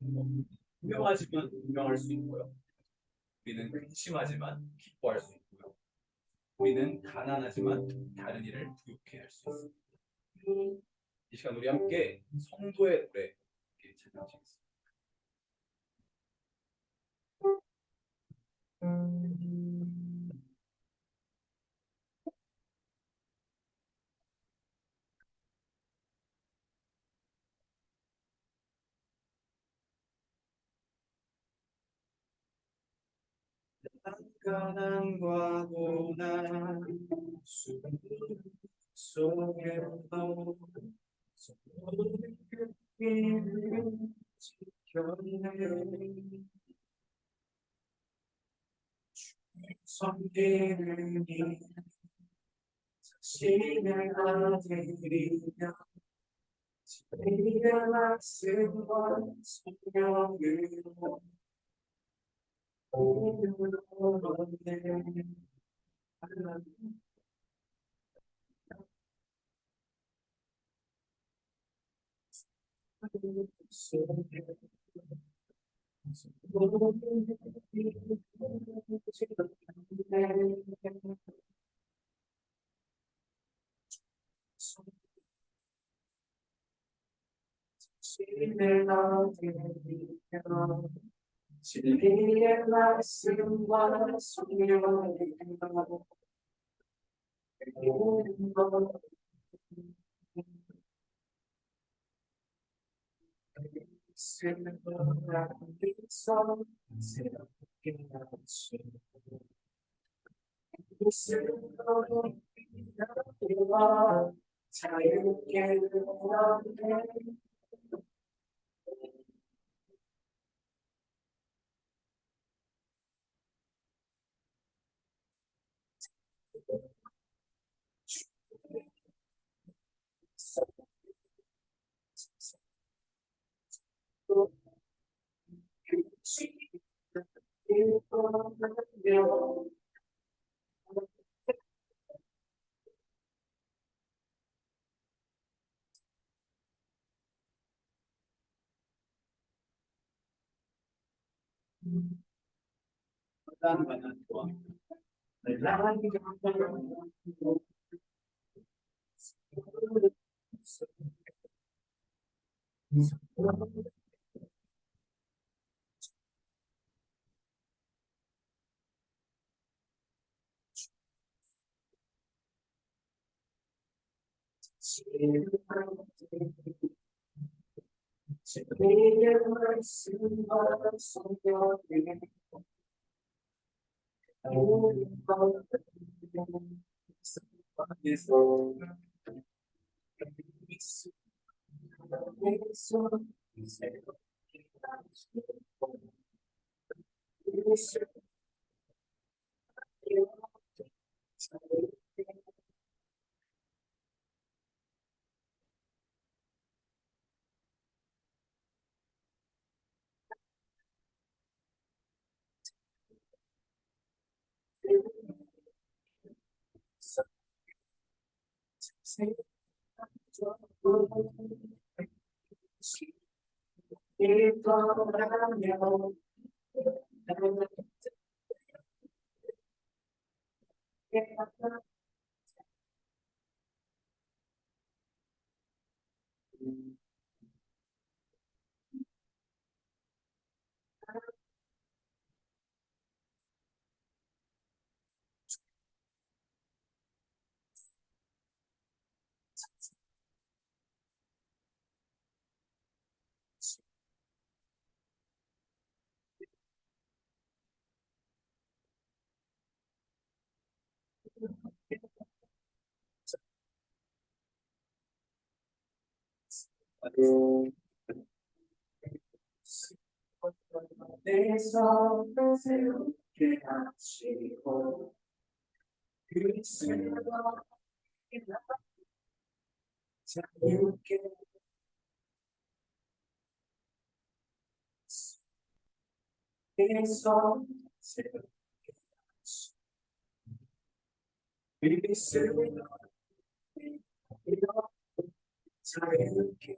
투명하지만 분명할 수 있고요. 우리는 근심하지만 기뻐할 수 있고요. 우리는 가난하지만 다른 일을 부욕해 할 수 있습니다. 이 시간 우리 함께 성도의 노래 찬양하시겠습니다. 가난과 고난 속에도 소리를 지켜내 섬기는 이 자신을 아들이며 지혜의 말씀과 성령으로 오늘은 신을 아들이며 진리의 말씀과 성령으로 자유롭게 진리의 말씀과 성령으로 내 손을 새롭게 하시고 그리스도 자유케 내 손을 새롭게 하시고 그리스도 자유케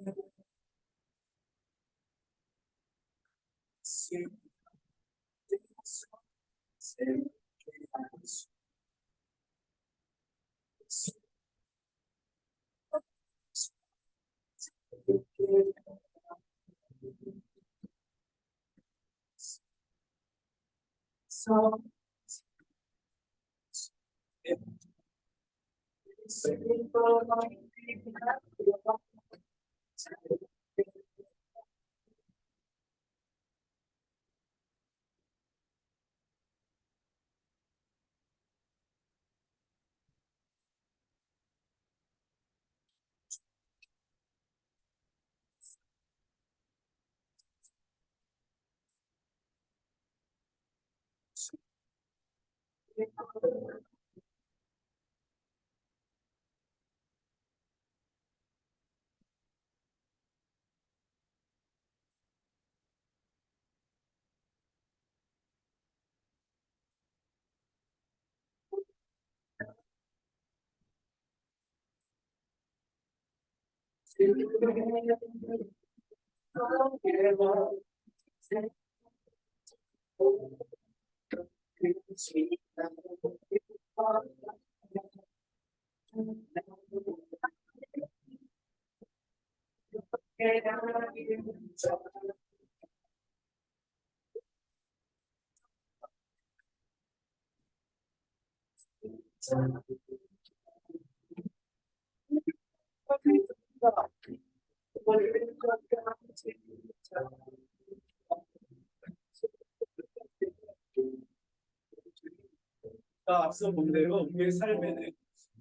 앞서 본 대로 우리의 삶에는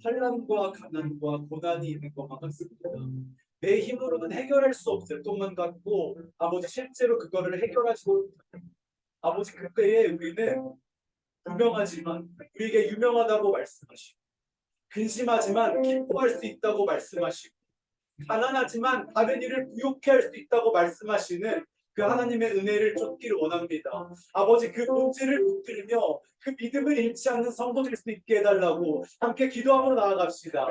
환난과 가난과 고난이 있는 것만 같습니다. 내 힘으로는 해결할 수 없을 것만 같고 아버지 실제로 그거를 해결하지 못합니다. 아버지 그때에 우리는 유명하지만 우리에게 유명하다고 말씀하시고 근심하지만 기뻐할 수 있다고 말씀하시고 가난하지만 다른 일을 부욕해 할 수 있다고 말씀하시는 그 하나님의 은혜를 쫓기를 원합니다. 아버지 그 본질을 붙들며 그 믿음을 잃지 않는 성도 될 수 있게 해달라고 함께 기도함으로 나아갑시다.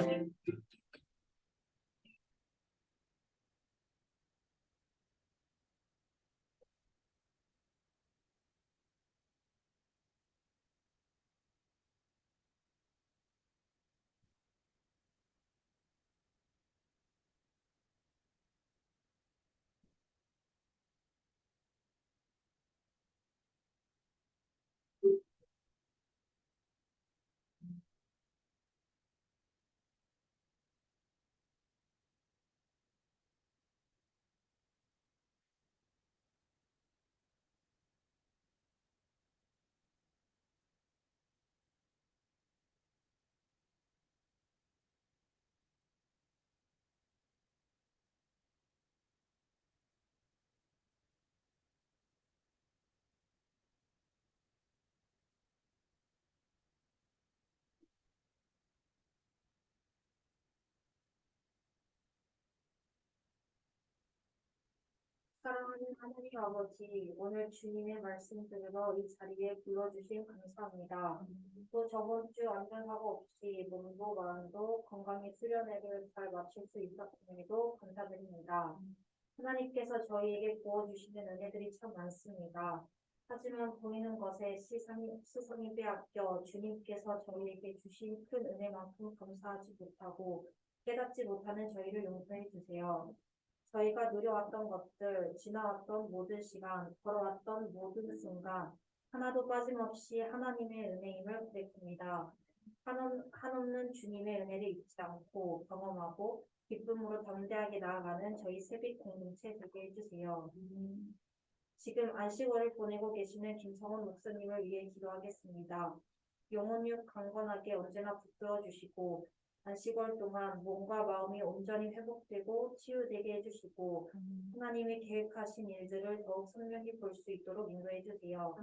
사랑하는 하나님 아버지, 오늘 주님의 말씀 들으러 이 자리에 불러주신 감사합니다. 또 저번 주 아무 사고 없이 몸도 마음도 건강히 수련회를 잘 마칠 수 있었음에도 감사드립니다. 하나님께서 저희에게 부어주시는 은혜들이 참 많습니다. 하지만 보이는 것에 시선이 빼앗겨 주님께서 저희에게 주신 큰 은혜만큼 감사하지 못하고 깨닫지 못하는 저희를 용서해 주세요. 저희가 누려왔던 것들, 지나왔던 모든 시간, 걸어왔던 모든 순간, 하나도 빠짐없이 하나님의 은혜임을 고백합니다. 한없는 주님의 은혜를 잊지 않고 경험하고 기쁨으로 담대하게 나아가는 저희 세빛 공동체 되게 해주세요. 지금 안식월을 보내고 계시는 김성원 목사님을 위해 기도하겠습니다. 영혼육 강건하게 언제나 붙들어 주시고 안식월 동안 몸과 마음이 온전히 회복되고 치유되게 해주시고 하나님이 계획하신 일들을 더욱 선명히 볼 수 있도록 인도해 주세요.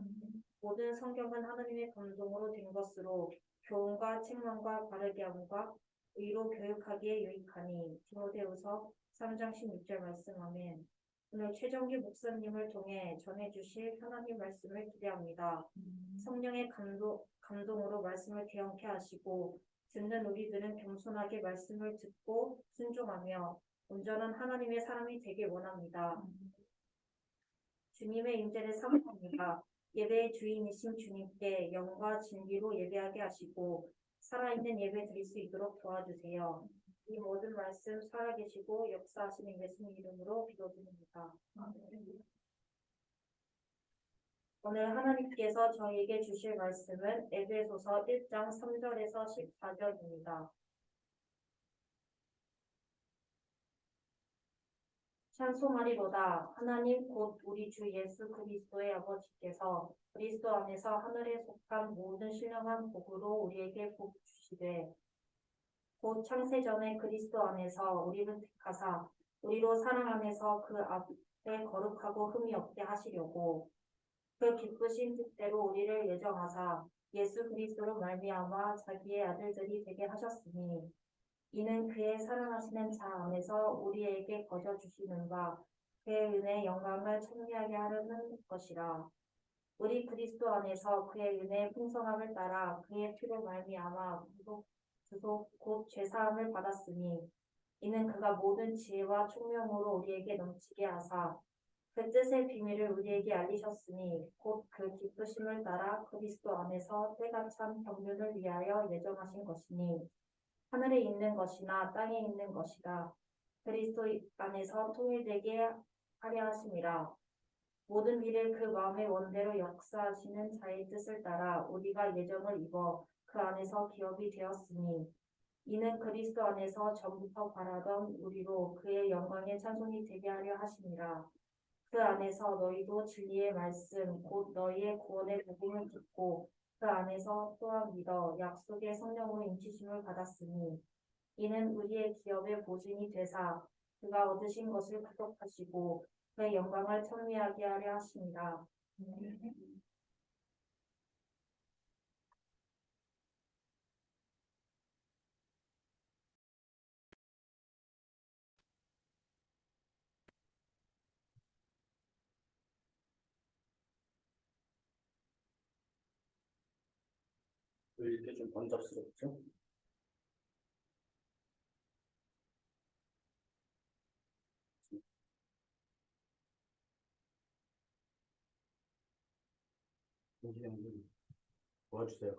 모든 성경은 하나님의 감동으로 된 것으로 교훈과 책망과 바르게 함과 의로 교육하기에 유익하니 디모데후서 3장 16절 말씀 아멘. 오늘 최정기 목사님을 통해 전해주실 하나님 말씀을 기대합니다. 성령의 감동으로 말씀을 개혁케 하시고 듣는 우리들은 겸손하게 말씀을 듣고 순종하며 온전한 하나님의 사람이 되길 원합니다. 주님의 임재를 사모합니다. 예배의 주인이신 주님께 영과 진리로 예배하게 하시고 살아있는 예배 드릴 수 있도록 도와주세요. 이 모든 말씀 살아계시고 역사하시는 예수님 이름으로 기도드립니다. 오늘 하나님께서 저희에게 주실 말씀은 에베소서 1장 3절에서 14절입니다. 찬송하리로다. 하나님 곧 우리 주 예수 그리스도의 아버지께서 그리스도 안에서 하늘에 속한 모든 신령한 복으로 우리에게 복 주시되 곧 창세전에 그리스도 안에서 우리를 택하사 우리로 사랑 안에서 그 앞에 거룩하고 흠이 없게 하시려고 그 기쁘신 뜻대로 우리를 예정하사 예수 그리스도로 말미암아 자기의 아들들이 되게 하셨으니 이는 그의 사랑하시는 자 안에서 우리에게 거저 주시는 바 그의 은혜의 영광을 찬미하게 하려는 것이라. 우리 그리스도 안에서 그의 은혜의 풍성함을 따라 그의 피로 말미암아 구속 곧 죄사함을 받았으니 이는 그가 모든 지혜와 총명으로 우리에게 넘치게 하사 그 뜻의 비밀을 우리에게 알리셨으니 곧 그 기쁘심을 따라 그리스도 안에서 때가 참 경륜을 위하여 예정하신 것이니 하늘에 있는 것이나 땅에 있는 것이라 그리스도 안에서 통일되게 하려 하심이라. 모든 일을 그 마음의 원대로 역사하시는 자의 뜻을 따라 우리가 예정을 입어 그 안에서 기업이 되었으니 이는 그리스도 안에서 전부터 바라던 우리로 그의 영광의 찬송이 되게 하려 하심이라. 그 안에서 너희도 진리의 말씀 곧 너희의 구원의 복음을 듣고 그 안에서 또한 믿어 약속의 성령으로 인치심을 받았으니 이는 우리의 기업의 보증이 되사 그가 얻으신 것을 구속하시고 그의 영광을 찬미하게 하려 하심이라. 왜 이렇게 좀 번잡스럽죠? 선생님 도와주세요.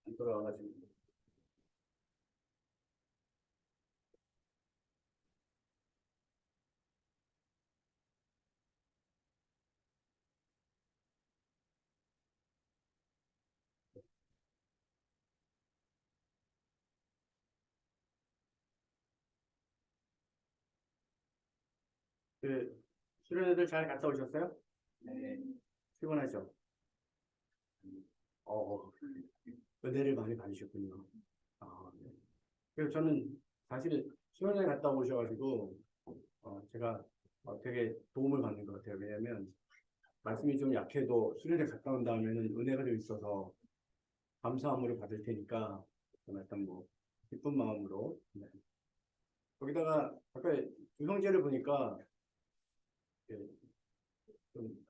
안 돌아와가지고. 그 수련회들 잘 갔다 오셨어요? 네. 피곤하죠? 어, 은혜를 많이 받으셨군요. 아, 네. 그래서 저는 사실 수련회 갔다 오셔가지고 제가 되게 도움을 받는 것 같아요. 왜냐면 말씀이 좀 약해도 수련회 갔다 온 다음에는 은혜가 좀 있어서 감사함으로 받을 테니까 일단 뭐 기쁜 마음으로. 네. 거기다가 아까 두 형제를 보니까 예, 좀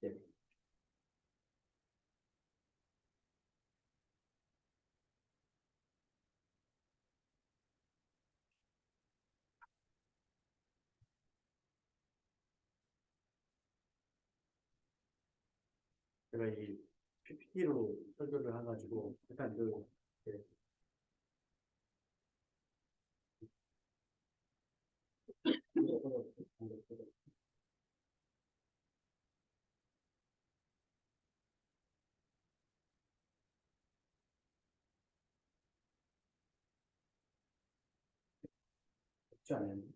예, 제가 이 PPT로 설교를 해가지고 일단 예, 쉽지 않아요.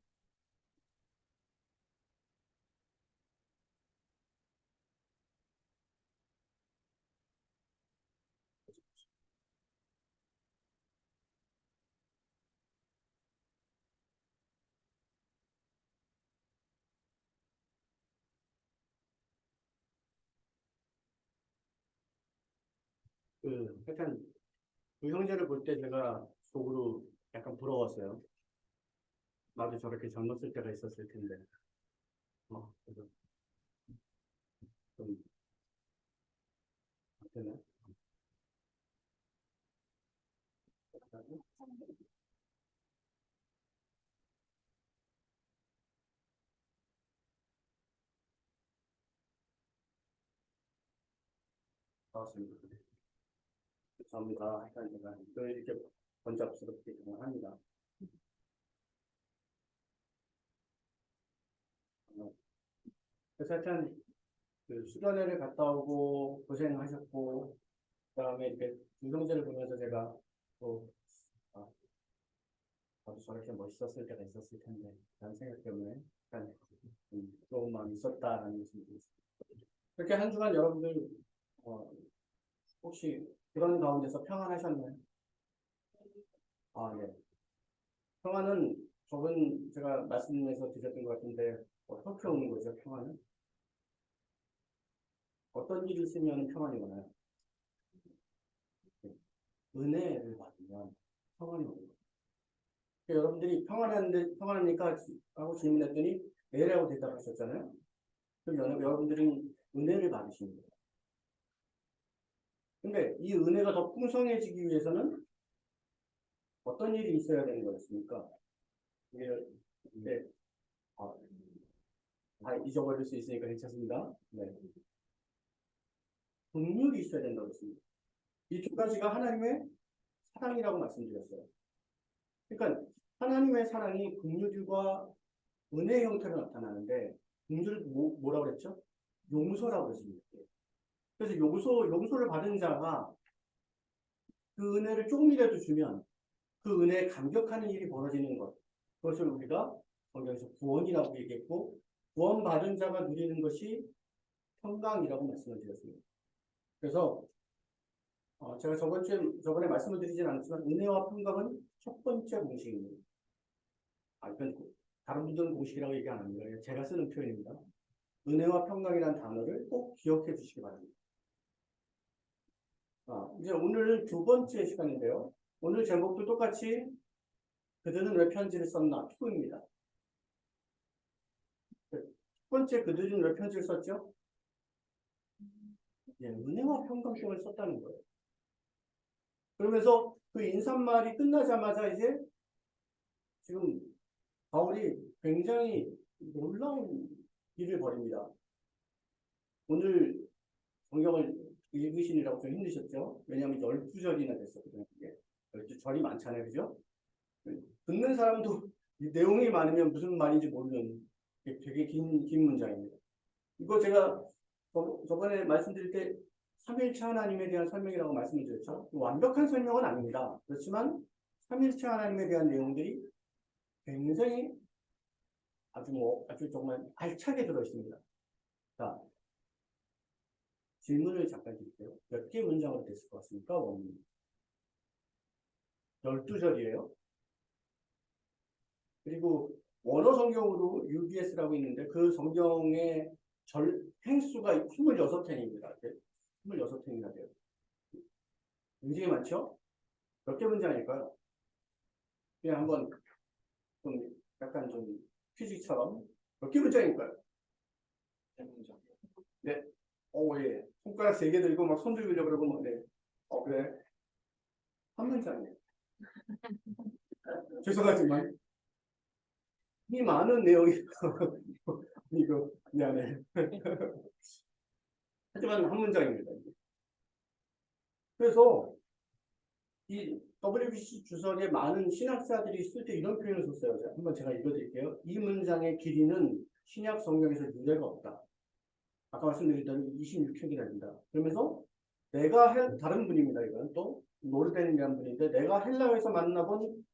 하여튼 두 형제를 볼 때 제가 속으로 약간 부러웠어요. 나도 저렇게 젊었을 때가 있었을 텐데. 그래서 좀 어때요? 반갑습니다. 죄송합니다. 일단 제가 이걸 이렇게 번잡스럽게 합니다. 그래서 하여튼 그 수련회를 갔다 오고 고생하셨고 그다음에 이렇게 유성재를 보면서 제가 또 아, 나도 저렇게 멋있었을 때가 있었을 텐데 라는 생각 때문에 약간 좋은 마음이 있었다라는 말씀을 드리겠습니다. 그렇게 한 주간 여러분들 혹시 그런 가운데서 평안하셨나요? 아, 네. 평안은 저번 제가 말씀에서 드렸던 것 같은데 어떻게 오는 거죠, 평안은? 어떤 일이 있으면 평안이 오나요? 은혜를 받으면 평안이 오는 거예요. 그러니까 여러분들이 평안합니까? 하고 질문했더니 네라고 대답하셨잖아요. 그럼 여러분들은 은혜를 받으시는 거예요. 근데 이 은혜가 더 풍성해지기 위해서는 어떤 일이 있어야 되는 거였습니까? 이게 다 잊어버릴 수 있으니까 괜찮습니다. 네. 긍휼이 있어야 된다고 했습니다. 이 두 가지가 하나님의 사랑이라고 말씀드렸어요. 그러니까 하나님의 사랑이 긍휼과 은혜의 형태로 나타나는데 긍휼을 뭐라고 그랬죠? 용서라고 했습니다. 그래서 용서를 받은 자가 그 은혜를 조금이라도 주면 그 은혜에 감격하는 일이 벌어지는 것. 그것을 우리가 성경에서 구원이라고 얘기했고 구원받은 자가 누리는 것이 평강이라고 말씀을 드렸습니다. 그래서 제가 저번에 말씀을 드리진 않았지만 은혜와 평강은 첫 번째 공식입니다. 이건 다른 분들은 공식이라고 얘기 안 합니다. 제가 쓰는 표현입니다. 은혜와 평강이라는 단어를 꼭 기억해 주시기 바랍니다. 이제 오늘 두 번째 시간인데요. 오늘 제목도 똑같이 그들은 왜 편지를 썼나? 2입니다. 첫 번째 그들은 왜 편지를 썼죠? 은혜와 평강성을 썼다는 거예요. 그러면서 그 인사말이 끝나자마자 이제 지금 바울이 굉장히 놀라운 일을 벌입니다. 오늘 성경을 읽으시느라고 좀 힘드셨죠? 왜냐하면 12절이나 됐었거든요. 12절이 많잖아요. 그죠? 듣는 사람도 내용이 많으면 무슨 말인지 모르는 되게 긴 문장입니다. 이거 제가 저번에 말씀드릴 때 삼위일체 하나님에 대한 설명이라고 말씀을 드렸죠. 완벽한 설명은 아닙니다. 그렇지만 삼위일체 하나님에 대한 내용들이 굉장히 아주 정말 알차게 들어있습니다. 자, 질문을 잠깐 드릴게요. 몇 개 문장으로 됐을 것 같습니까? 원문이 12절이에요. 그리고 원어 성경으로 UBS라고 있는데 그 성경의 행수가 26행입니다. 26행이나 돼요. 굉장히 많죠? 몇 개 문장일까요? 그냥 한번 좀 약간 좀 퀴즈처럼 몇 개 문장일까요? 네. 예. 손가락 3개 들고 막 손 들고 그러고 막, 네. 그래. 한 문장이에요. 죄송하지만 이 많은 내용이 이거 미안해. 하지만 한 문장입니다. 그래서 이 WBC 주석에 많은 신학자들이 쓸 때 이런 표현을 썼어요. 한번 제가 읽어드릴게요. 이 문장의 길이는 신약 성경에서 유례가 없다. 아까 말씀드렸던 26회기나 된다. 그러면서 다른 분입니다. 이건 또 노르벤이라는 분인데 내가 헬라어에서 만나본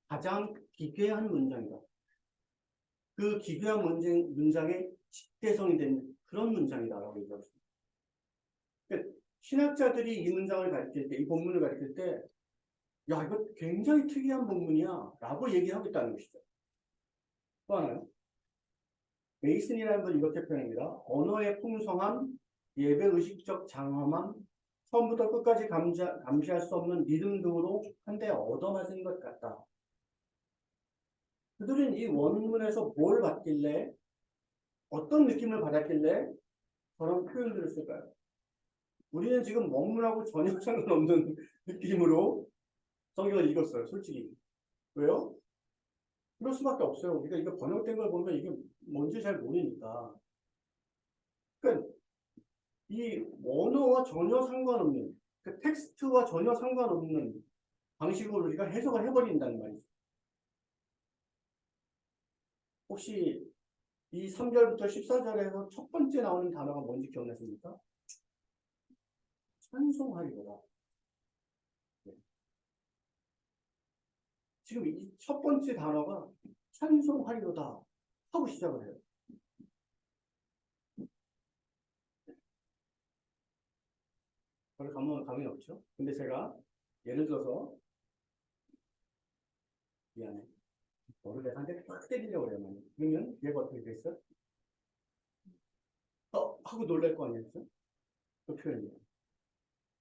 가장 기괴한 문장이다. 그 기괴한 문장의 직대성이 된 그런 문장이다라고 얘기했습니다. 그러니까 신학자들이 이 문장을 가르칠 때, 이 본문을 가르칠 때, 이거 굉장히 특이한 본문이야 라고 얘기하고 있다는 것이죠. 또 하나요. 메이슨이라는 분 이렇게 표현합니다. 언어의 풍성함, 예배의식적 장엄함, 처음부터 끝까지 감시할 수 없는 리듬 등으로 한데 얻어맞은 것 같다. 그들은 이 원문에서 뭘 받길래 어떤 느낌을 받았길래 저런 표현들을 쓸까요? 우리는 지금 원문하고 전혀 상관없는 느낌으로 성경을 읽었어요, 솔직히. 왜요? 그럴 수밖에 없어요. 우리가 이거 번역된 걸 보면 이게 뭔지 잘 모르니까. 그러니까 이 언어와 전혀 상관없는, 그 텍스트와 전혀 상관없는 방식으로 우리가 해석을 해버린다는 말이죠. 혹시 이 3절부터 14절에서 첫 번째 나오는 단어가 뭔지 기억나십니까? 찬송하리로다. 네. 지금 이 첫 번째 단어가 찬송하리로다 하고 시작을 해요. 별로 감이 없죠? 근데 제가 예를 들어서 미안해. 너를 내가 한 대 팍 때리려고 그래요. 만약. 그러면 얘가 어떻게 됐어? 하고 놀랄 거 아니었어? 그 표현이에요.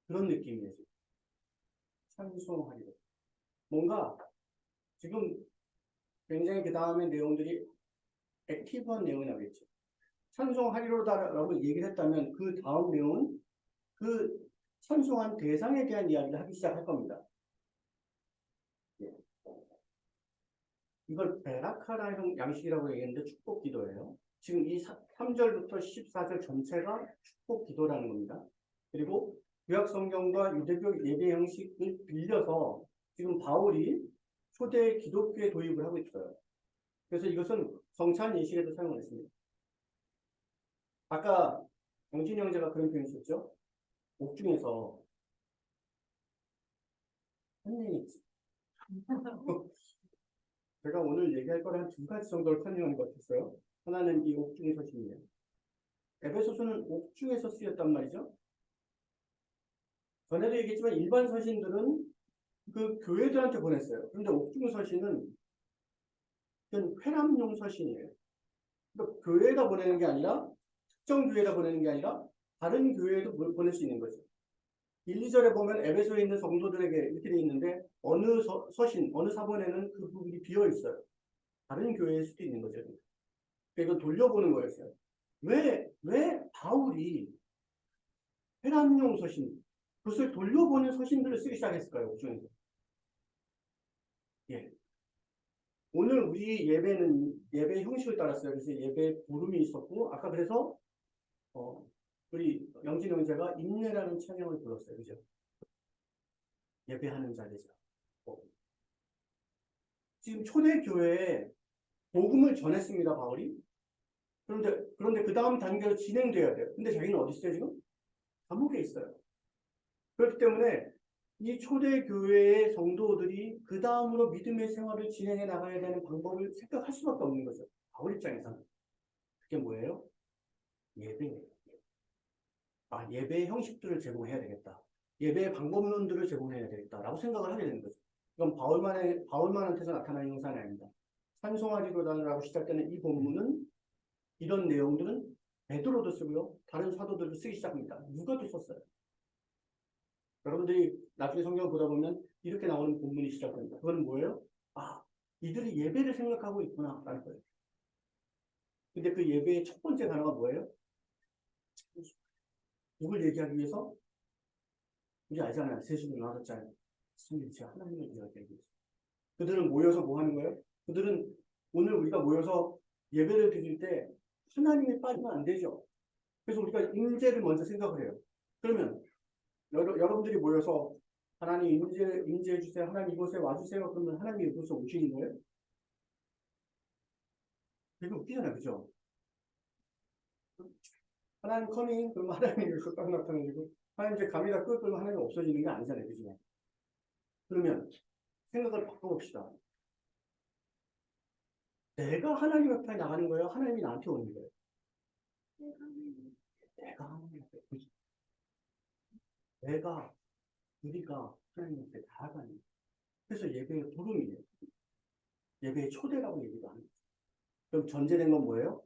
그런 느낌이에요. 찬송하리로. 뭔가 지금 굉장히 그 다음에 내용들이 액티브한 내용이 나오겠죠. 찬송하리로다라고 얘기를 했다면 그 다음 내용은 그 찬송한 대상에 대한 이야기를 하기 시작할 겁니다. 예. 이걸 베라카라 양식이라고 얘기했는데 축복 기도예요. 지금 이 3절부터 14절 전체가 축복 기도라는 겁니다. 그리고 구약 성경과 유대교 예배 형식을 빌려서 지금 바울이 초대 기독교에 도입을 하고 있어요. 그래서 이것은 성찬 예식에도 사용을 했습니다. 아까 영진이 형제가 그런 표현 썼죠. 옥중에서 컨닝했지. 제가 오늘 얘기할 거를 한 두 가지 정도를 컨닝하는 것 같았어요. 하나는 이 옥중의 서신이에요. 에베소서는 옥중에서 쓰였단 말이죠. 전에도 얘기했지만 일반 서신들은 그 교회들한테 보냈어요. 그런데 옥중 서신은 회람용 서신이에요. 그러니까 교회에다 보내는 게 아니라 특정 교회에다 보내는 게 아니라 다른 교회에도 보낼 수 있는 거죠. 1, 2절에 보면 에베소에 있는 성도들에게 이렇게 돼 있는데 어느 서신, 어느 사본에는 그 부분이 비어 있어요. 다른 교회일 수도 있는 거죠. 그러니까 이거 돌려보는 거였어요. 왜 바울이 회람용 서신, 그것을 돌려보는 서신들을 쓰기 시작했을까요? 옥중에서. 예. 오늘 우리 예배는 예배 형식을 따랐어요. 그래서 예배 부름이 있었고, 아까 그래서 우리 영진 형제가 인내라는 찬양을 불렀어요. 그죠? 예배하는 자리죠. 지금 초대교회에 복음을 전했습니다, 바울이. 그런데 그 다음 단계로 진행돼야 돼요. 근데 자기는 어디 있어요, 지금? 감옥에 있어요. 그렇기 때문에 이 초대교회의 성도들이 그 다음으로 믿음의 생활을 진행해 나가야 되는 방법을 생각할 수밖에 없는 거죠. 바울 입장에서는. 그게 뭐예요? 예배예요. 예배의 형식들을 제공해야 되겠다. 예배의 방법론들을 제공해야 되겠다라고 생각을 하게 되는 거죠. 이건 바울만한테서 나타나는 형상이 아닙니다. 찬송하리로다라고 시작되는 이 본문은 이런 내용들은 베드로도 쓰고요. 다른 사도들도 쓰기 시작합니다. 누가도 썼어요. 여러분들이 나중에 성경을 보다 보면 이렇게 나오는 본문이 시작됩니다. 그건 뭐예요? 이들이 예배를 생각하고 있구나 라는 거예요. 근데 그 예배의 첫 번째 단어가 뭐예요? 누굴 얘기하기 위해서? 우리 알잖아요. 세수를 나눴잖아요. 삼일체 하나님을 이야기하기 위해서. 그들은 모여서 뭐 하는 거예요? 그들은 오늘 우리가 모여서 예배를 드릴 때 하나님이 빠지면 안 되죠. 그래서 우리가 임재를 먼저 생각을 해요. 그러면 여러분들이 모여서 하나님 임재해 주세요. 하나님 이곳에 와주세요. 그러면 하나님이 이곳에 오시는 거예요? 되게 웃기잖아요. 그죠? 하나님 커밍 그러면 하나님이 여기서 딱 나타나시고 하나님 이제 감이다 끝 그러면 하나님 없어지는 게 아니잖아요. 그죠? 그러면 생각을 바꿔봅시다. 내가 하나님 앞에 나가는 거예요? 하나님이 나한테 오는 거예요? 내가 하나님 앞에 우리가 하나님 앞에 나아가는 거예요. 그래서 예배의 부름이에요. 예배의 초대라고 얘기도 하는 거예요. 그럼 전제된 건 뭐예요?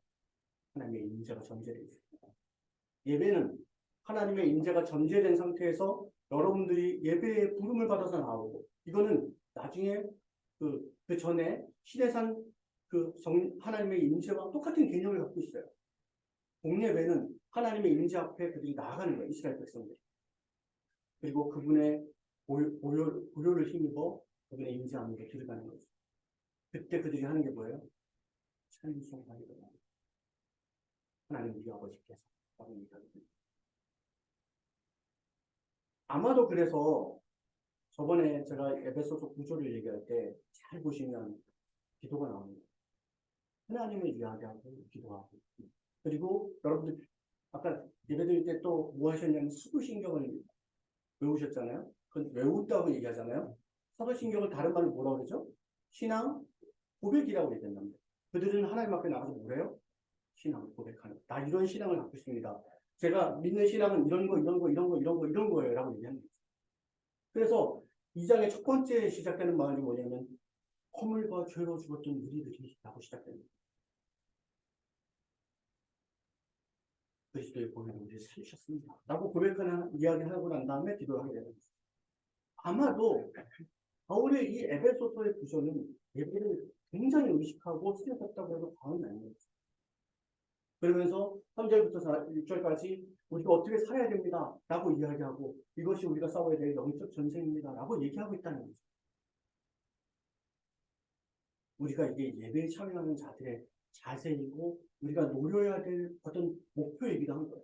하나님의 임재가 전제되어 있습니다. 예배는 하나님의 임재가 전제된 상태에서 여러분들이 예배의 부름을 받아서 나오고 이거는 나중에 그 전에 시내산 하나님의 임재와 똑같은 개념을 갖고 있어요. 공예배는 하나님의 임재 앞에 그들이 나아가는 거예요. 이스라엘 백성들이. 그리고 그분의 고요를 힘입어 그분의 임재 안으로 들어가는 거죠. 그때 그들이 하는 게 뭐예요? 찬송하리로다. 하나님 우리 아버지께서 라고 얘기하거든요. 아마도 그래서 저번에 제가 에베소서 9조를 얘기할 때 잘 보시면 기도가 나옵니다. 하나님을 이야기하고 기도하고 그리고 여러분들 아까 예배드릴 때 또 뭐 하셨냐면 사도신경을 외우셨잖아요. 그건 외웠다고 얘기하잖아요. 사도신경을 다른 말로 뭐라고 그러죠? 신앙 고백이라고 얘기한답니다. 그들은 하나님 앞에 나가서 뭐래요? 신앙을 고백하는. 나 이런 신앙을 갖고 있습니다. 제가 믿는 신앙은 이런 거, 이런 거, 이런 거, 이런 거, 이런 거예요. 라고 얘기합니다. 그래서 이 장의 첫 번째 시작되는 말이 뭐냐면 허물과 죄로 죽었던 우리들이 라고 시작됩니다. 그리스도의 보혈로 우리를 살리셨습니다. 라고 고백하는 이야기를 하고 난 다음에 기도를 하게 됩니다. 아마도 바울의 이 에베소서의 구조는 예배를 굉장히 의식하고 수행했다고 해도 과언이 아닙니다. 그러면서 3절부터 6절까지 우리가 어떻게 살아야 됩니다. 라고 이야기하고 이것이 우리가 싸워야 될 영적 전쟁입니다. 라고 얘기하고 있다는 거죠. 우리가 이게 예배에 참여하는 자들의 자세이고 우리가 노려야 될 어떤 목표이기도 한 거예요.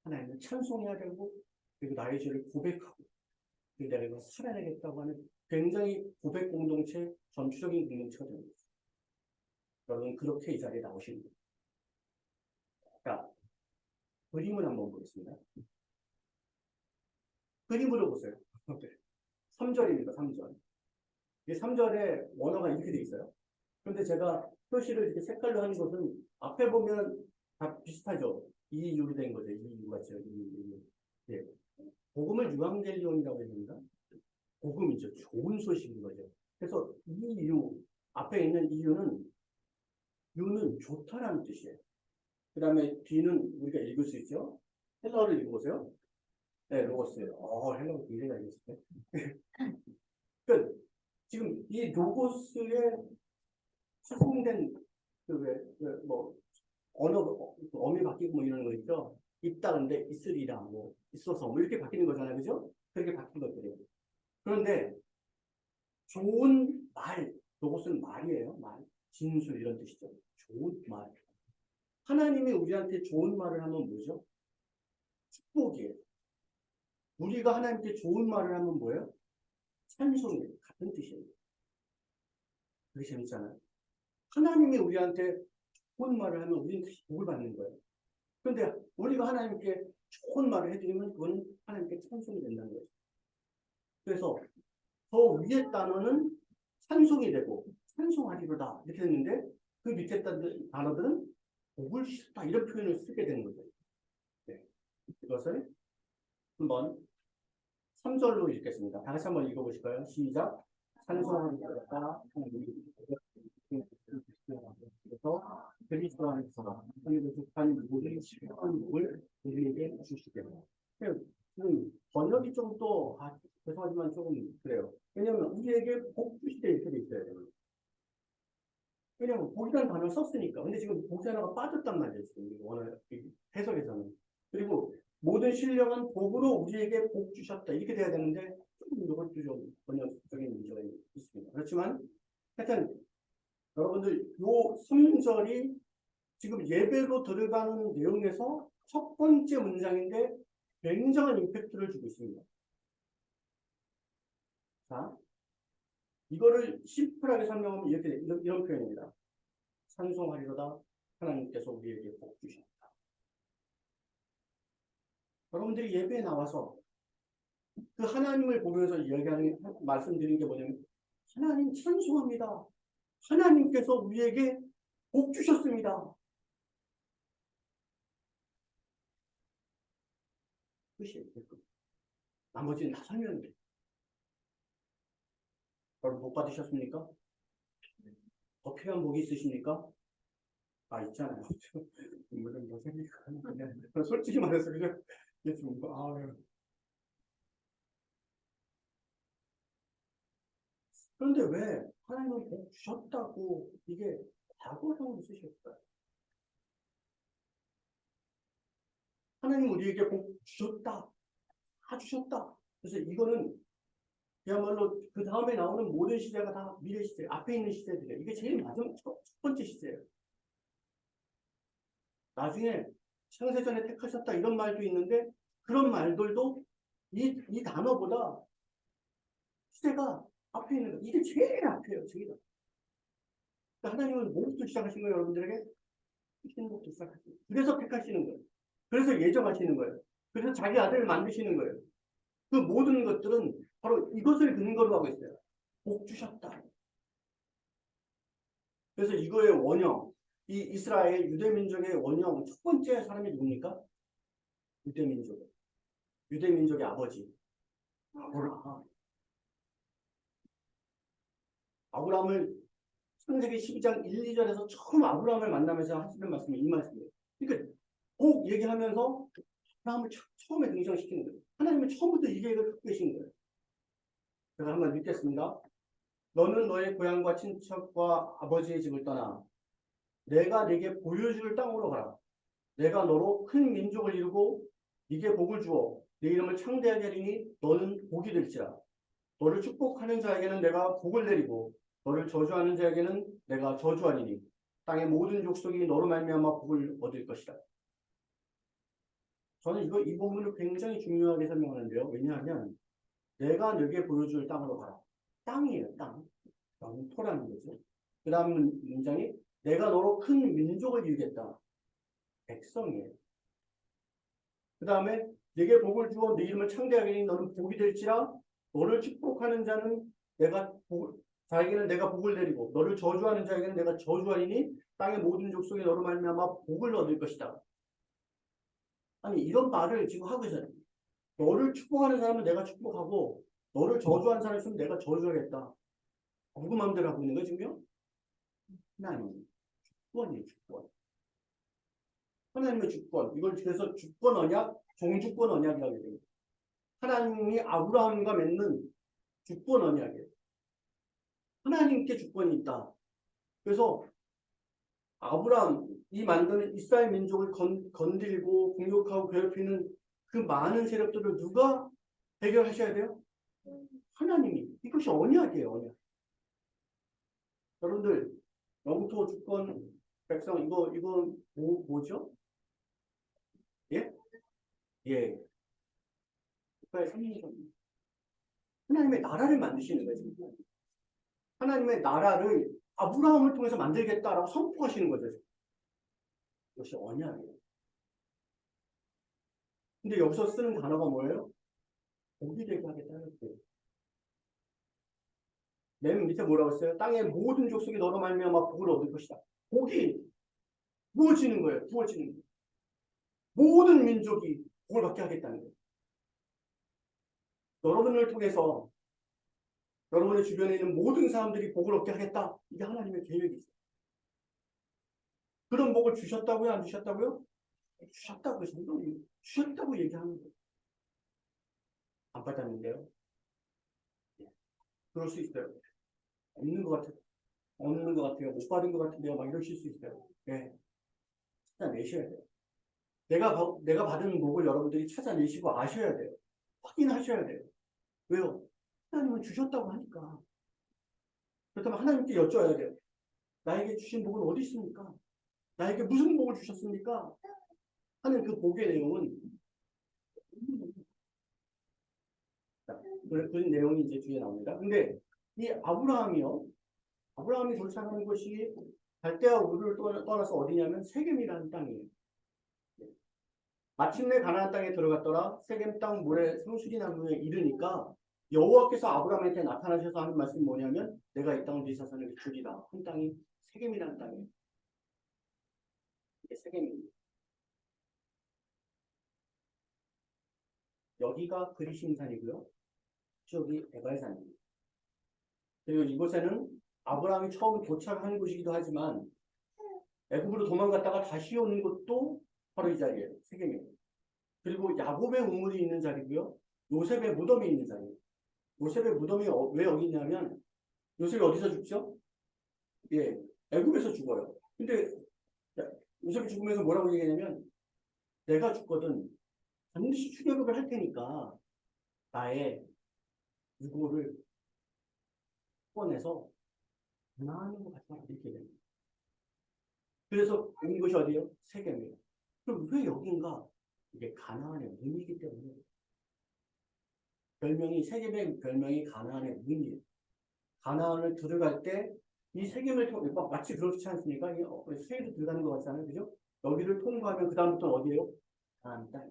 하나님을 찬송해야 되고 그리고 나의 죄를 고백하고 그리고 내가 이걸 살아내겠다고 하는 굉장히 고백 공동체, 전투적인 공동체가 되는 거죠. 여러분 그렇게 이 자리에 나오시는 거예요. 자, 그림을 한번 보겠습니다. 그림으로 보세요. 3절입니다. 3절. 이 3절에 원어가 이렇게 돼 있어요. 그런데 제가 표시를 이렇게 색깔로 하는 것은 앞에 보면 다 비슷하죠. 이유로 된 거죠. 이유 같죠. 이유. 예. 복음을 유앙겔리온이라고 합니다. 복음이죠. 좋은 소식인 거죠. 그래서 이 이유, 앞에 있는 이유는 유는 좋다라는 뜻이에요. 그 다음에 뒤는 우리가 읽을 수 있죠. 헬라어를 읽어보세요. 네, 로고스. 헬라어 굉장히 알겠어요. 그러니까 지금 이 로고스의 파생된 뭐 언어 어미 바뀌고 뭐 이런 거 있죠. 있다는데 있으리라 뭐 있어서 뭐 이렇게 바뀌는 거잖아요, 그죠? 그렇게 바뀐 것들이에요. 그런데 좋은 말, 로고스는 말이에요, 말, 진술 이런 뜻이죠. 좋은 말. 하나님이 우리한테 좋은 말을 하면 뭐죠? 축복이에요. 우리가 하나님께 좋은 말을 하면 뭐예요? 찬송이에요. 같은 뜻이에요. 그게 재밌잖아요. 하나님이 우리한테 좋은 말을 하면 우리는 복을 받는 거예요. 그런데 우리가 하나님께 좋은 말을 해드리면 그건 하나님께 찬송이 된다는 거죠. 그래서 더 위에 단어는 찬송이 되고 찬송하리로다 이렇게 됐는데 그 밑에 단어들은 복을 주셨다 이런 표현을 쓰게 되는 거죠. 네. 이것을 한번 3절로 읽겠습니다. 다 같이 한번 읽어보실까요? 시작. 찬송하리로다 그래서 그리스도 안에서 하나님의 속한 모든 축복을 우리에게 주시게 됩니다. 번역이 좀 또 죄송하지만 조금 그래요. 왜냐하면 우리에게 복 주실 때 이렇게 돼 있어야 돼요. 왜냐하면 복이라는 단어를 썼으니까. 근데 지금 복 단어가 빠졌단 말이에요. 지금 원어 해석에서는. 그리고 모든 신령한 복으로 우리에게 복 주셨다 이렇게 돼야 되는데 조금 이것도 좀 번역적인 문제가 있습니다. 그렇지만 하여튼 여러분들 요 3절이 지금 예배로 들어가는 내용에서 첫 번째 문장인데 굉장한 임팩트를 주고 있습니다. 자, 이거를 심플하게 설명하면 이런 표현입니다. 찬송하리로다 하나님께서 우리에게 복 주셨다. 여러분들이 예배에 나와서 그 하나님을 보면서 이야기하는 말씀드린 게 뭐냐면 하나님 찬송합니다. 하나님께서 우리에게 복 주셨습니다. 끝이에요. 나머지는 다 설명돼요. 여러분 복 받으셨습니까? 더 필요한 복이 있으십니까? 있잖아요. 물론 뭐 생기니까 솔직히 말해서 그죠? 이게 좀 그런데 왜 하나님은 복 주셨다고 이게 과거형으로 쓰셨어요? 하나님 우리에게 복 주셨다, 다 주셨다. 그래서 이거는 그야말로 그 다음에 나오는 모든 시대가 다 미래 시대, 앞에 있는 시대들이에요. 이게 제일 마지막 첫 번째 시대예요. 나중에 창세전에 택하셨다 이런 말도 있는데 그런 말들도 이 단어보다 시대가 앞에 있는 거. 이게 제일 앞이에요. 제일 앞. 그러니까 하나님은 뭐부터 시작하신 거예요, 여러분들에게? 행복도 시작하시는 거예요. 그래서 택하시는 거예요. 그래서 예정하시는 거예요. 그래서 자기 아들을 만드시는 거예요. 그 모든 것들은 바로 이것을 근거로 하고 있어요. 복 주셨다. 그래서 이거의 원형, 이 이스라엘 유대민족의 원형 첫 번째 사람이 누굽니까? 유대민족. 유대민족의 아버지. 아브라함. 아브라함을 창세기 12장 1, 2절에서 처음 아브라함을 만나면서 하시는 말씀이 이 말씀이에요. 그러니까 꼭 얘기하면서 아브라함을 처음에 등장시키는 거예요. 하나님은 처음부터 이 계획을 갖고 계신 거예요. 제가 한번 읽겠습니다. 너는 너의 고향과 친척과 아버지의 집을 떠나 내가 네게 보여줄 땅으로 가라. 내가 너로 큰 민족을 이루고 네게 복을 주어 네 이름을 창대하게 하리니 너는 복이 될지라. 너를 축복하는 자에게는 내가 복을 내리고 너를 저주하는 자에게는 내가 저주하리니 땅의 모든 족속이 너로 말미암아 복을 얻을 것이다. 저는 이 부분을 굉장히 중요하게 설명하는데요. 왜냐하면 내가 너에게 보여줄 땅으로 가라. 땅이에요, 땅. 땅은 토라는 거죠. 그 다음 문장이 내가 너로 큰 민족을 이루겠다. 백성이에요. 그 다음에 네게 복을 주어 네 이름을 창대하게 하니 너는 복이 될지라. 너를 축복하는 자는 자에게는 내가 복을 내리고 너를 저주하는 자에게는 내가 저주하리니 땅의 모든 족속이 너로 말미암아 복을 얻을 것이다. 아니 이런 말을 지금 하고 있어요. 너를 축복하는 사람은 내가 축복하고 너를 저주하는 사람이 있으면 내가 저주하겠다. 누구 마음대로 하고 있는 거야 지금요? 하나님 주권이에요. 주권. 하나님의 주권. 이걸 그래서 주권 언약, 종주권 언약이라고 해요. 하나님이 아브라함과 맺는 주권 언약이에요. 하나님께 주권이 있다. 그래서 아브라함이 만드는 이스라엘 민족을 건들고 공격하고 괴롭히는 그 많은 세력들을 누가 해결하셔야 돼요? 하나님이. 이것이 언약이에요. 언약. 여러분들 영토 주권 백성 이거 뭐죠? 예? 예. 국가의 선민권. 하나님의 나라를 만드시는 거예요. 지금. 하나님의 나라를 아브라함을 통해서 만들겠다라고 선포하시는 거죠. 이것이 언약이에요. 근데 여기서 쓰는 단어가 뭐예요? 복이 되게 하겠다는 거예요. 맨 밑에 뭐라고 했어요? 땅의 모든 족속이 너로 말미암아 복을 얻을 것이다. 복이 부어지는 거예요. 부어지는 거예요. 모든 민족이 복을 받게 하겠다는 거예요. 여러분을 통해서 여러분의 주변에 있는 모든 사람들이 복을 얻게 하겠다. 이게 하나님의 계획이 있어요. 그런 복을 주셨다고요? 안 주셨다고요? 주셨다고 주셨다고 얘기하는 거예요. 안 받았는데요. 그럴 수 있어요. 없는 것 같아요. 없는 것 같아요. 못 받은 것 같은데요. 막 이러실 수 있어요. 네. 찾아내셔야 돼요. 내가 받은 복을 여러분들이 찾아내시고 아셔야 돼요. 확인하셔야 돼요. 왜요? 하나님은 주셨다고 하니까. 그렇다면 하나님께 여쭤야 돼요. 나에게 주신 복은 어디 있습니까? 나에게 무슨 복을 주셨습니까? 하는 그 복의 내용은 그 내용이 이제 뒤에 나옵니다. 근데 이 아브라함이 도착하는 곳이 갈대아 우르를 떠나서 어디냐면 세겜이라는 땅이에요. 마침내 가나안 땅에 들어갔더라. 세겜 땅 모래 상수리 나무에 이르니까 여호와께서 아브라함한테 나타나셔서 하는 말씀이 뭐냐면 내가 이 땅을 네 자손에게 주리라. 한 땅이 세겜이라는 땅이에요. 이게 세겜입니다. 여기가 그리심산이고요. 저기 에발산입니다. 그리고 이곳에는 아브라함이 처음 도착한 곳이기도 하지만 애굽으로 도망갔다가 다시 오는 곳도 바로 이 자리예요. 세겜이에요. 그리고 야곱의 우물이 있는 자리고요. 요셉의 무덤이 있는 자리예요. 요셉의 무덤이 왜 여기 있냐면 요셉이 어디서 죽죠? 예, 애굽에서 죽어요. 근데 요셉이 죽으면서 뭐라고 얘기하냐면 내가 죽거든 반드시 출애굽을 할 테니까 나의 이거를 꺼내서 가나안으로 가져가라 이렇게 됩니다. 그래서 온 곳이 어디예요? 세겜이에요. 그럼 왜 여긴가? 이게 가나안의 문이기 때문에 별명이 세겜의 별명이 가나안의 문이에요. 가나안을 들어갈 때 이 세겜을 통해 마치 그렇지 않습니까? 세계로 들어가는 것 같잖아요, 그죠? 여기를 통과하면 그 다음부터는 어디예요? 가나안 땅.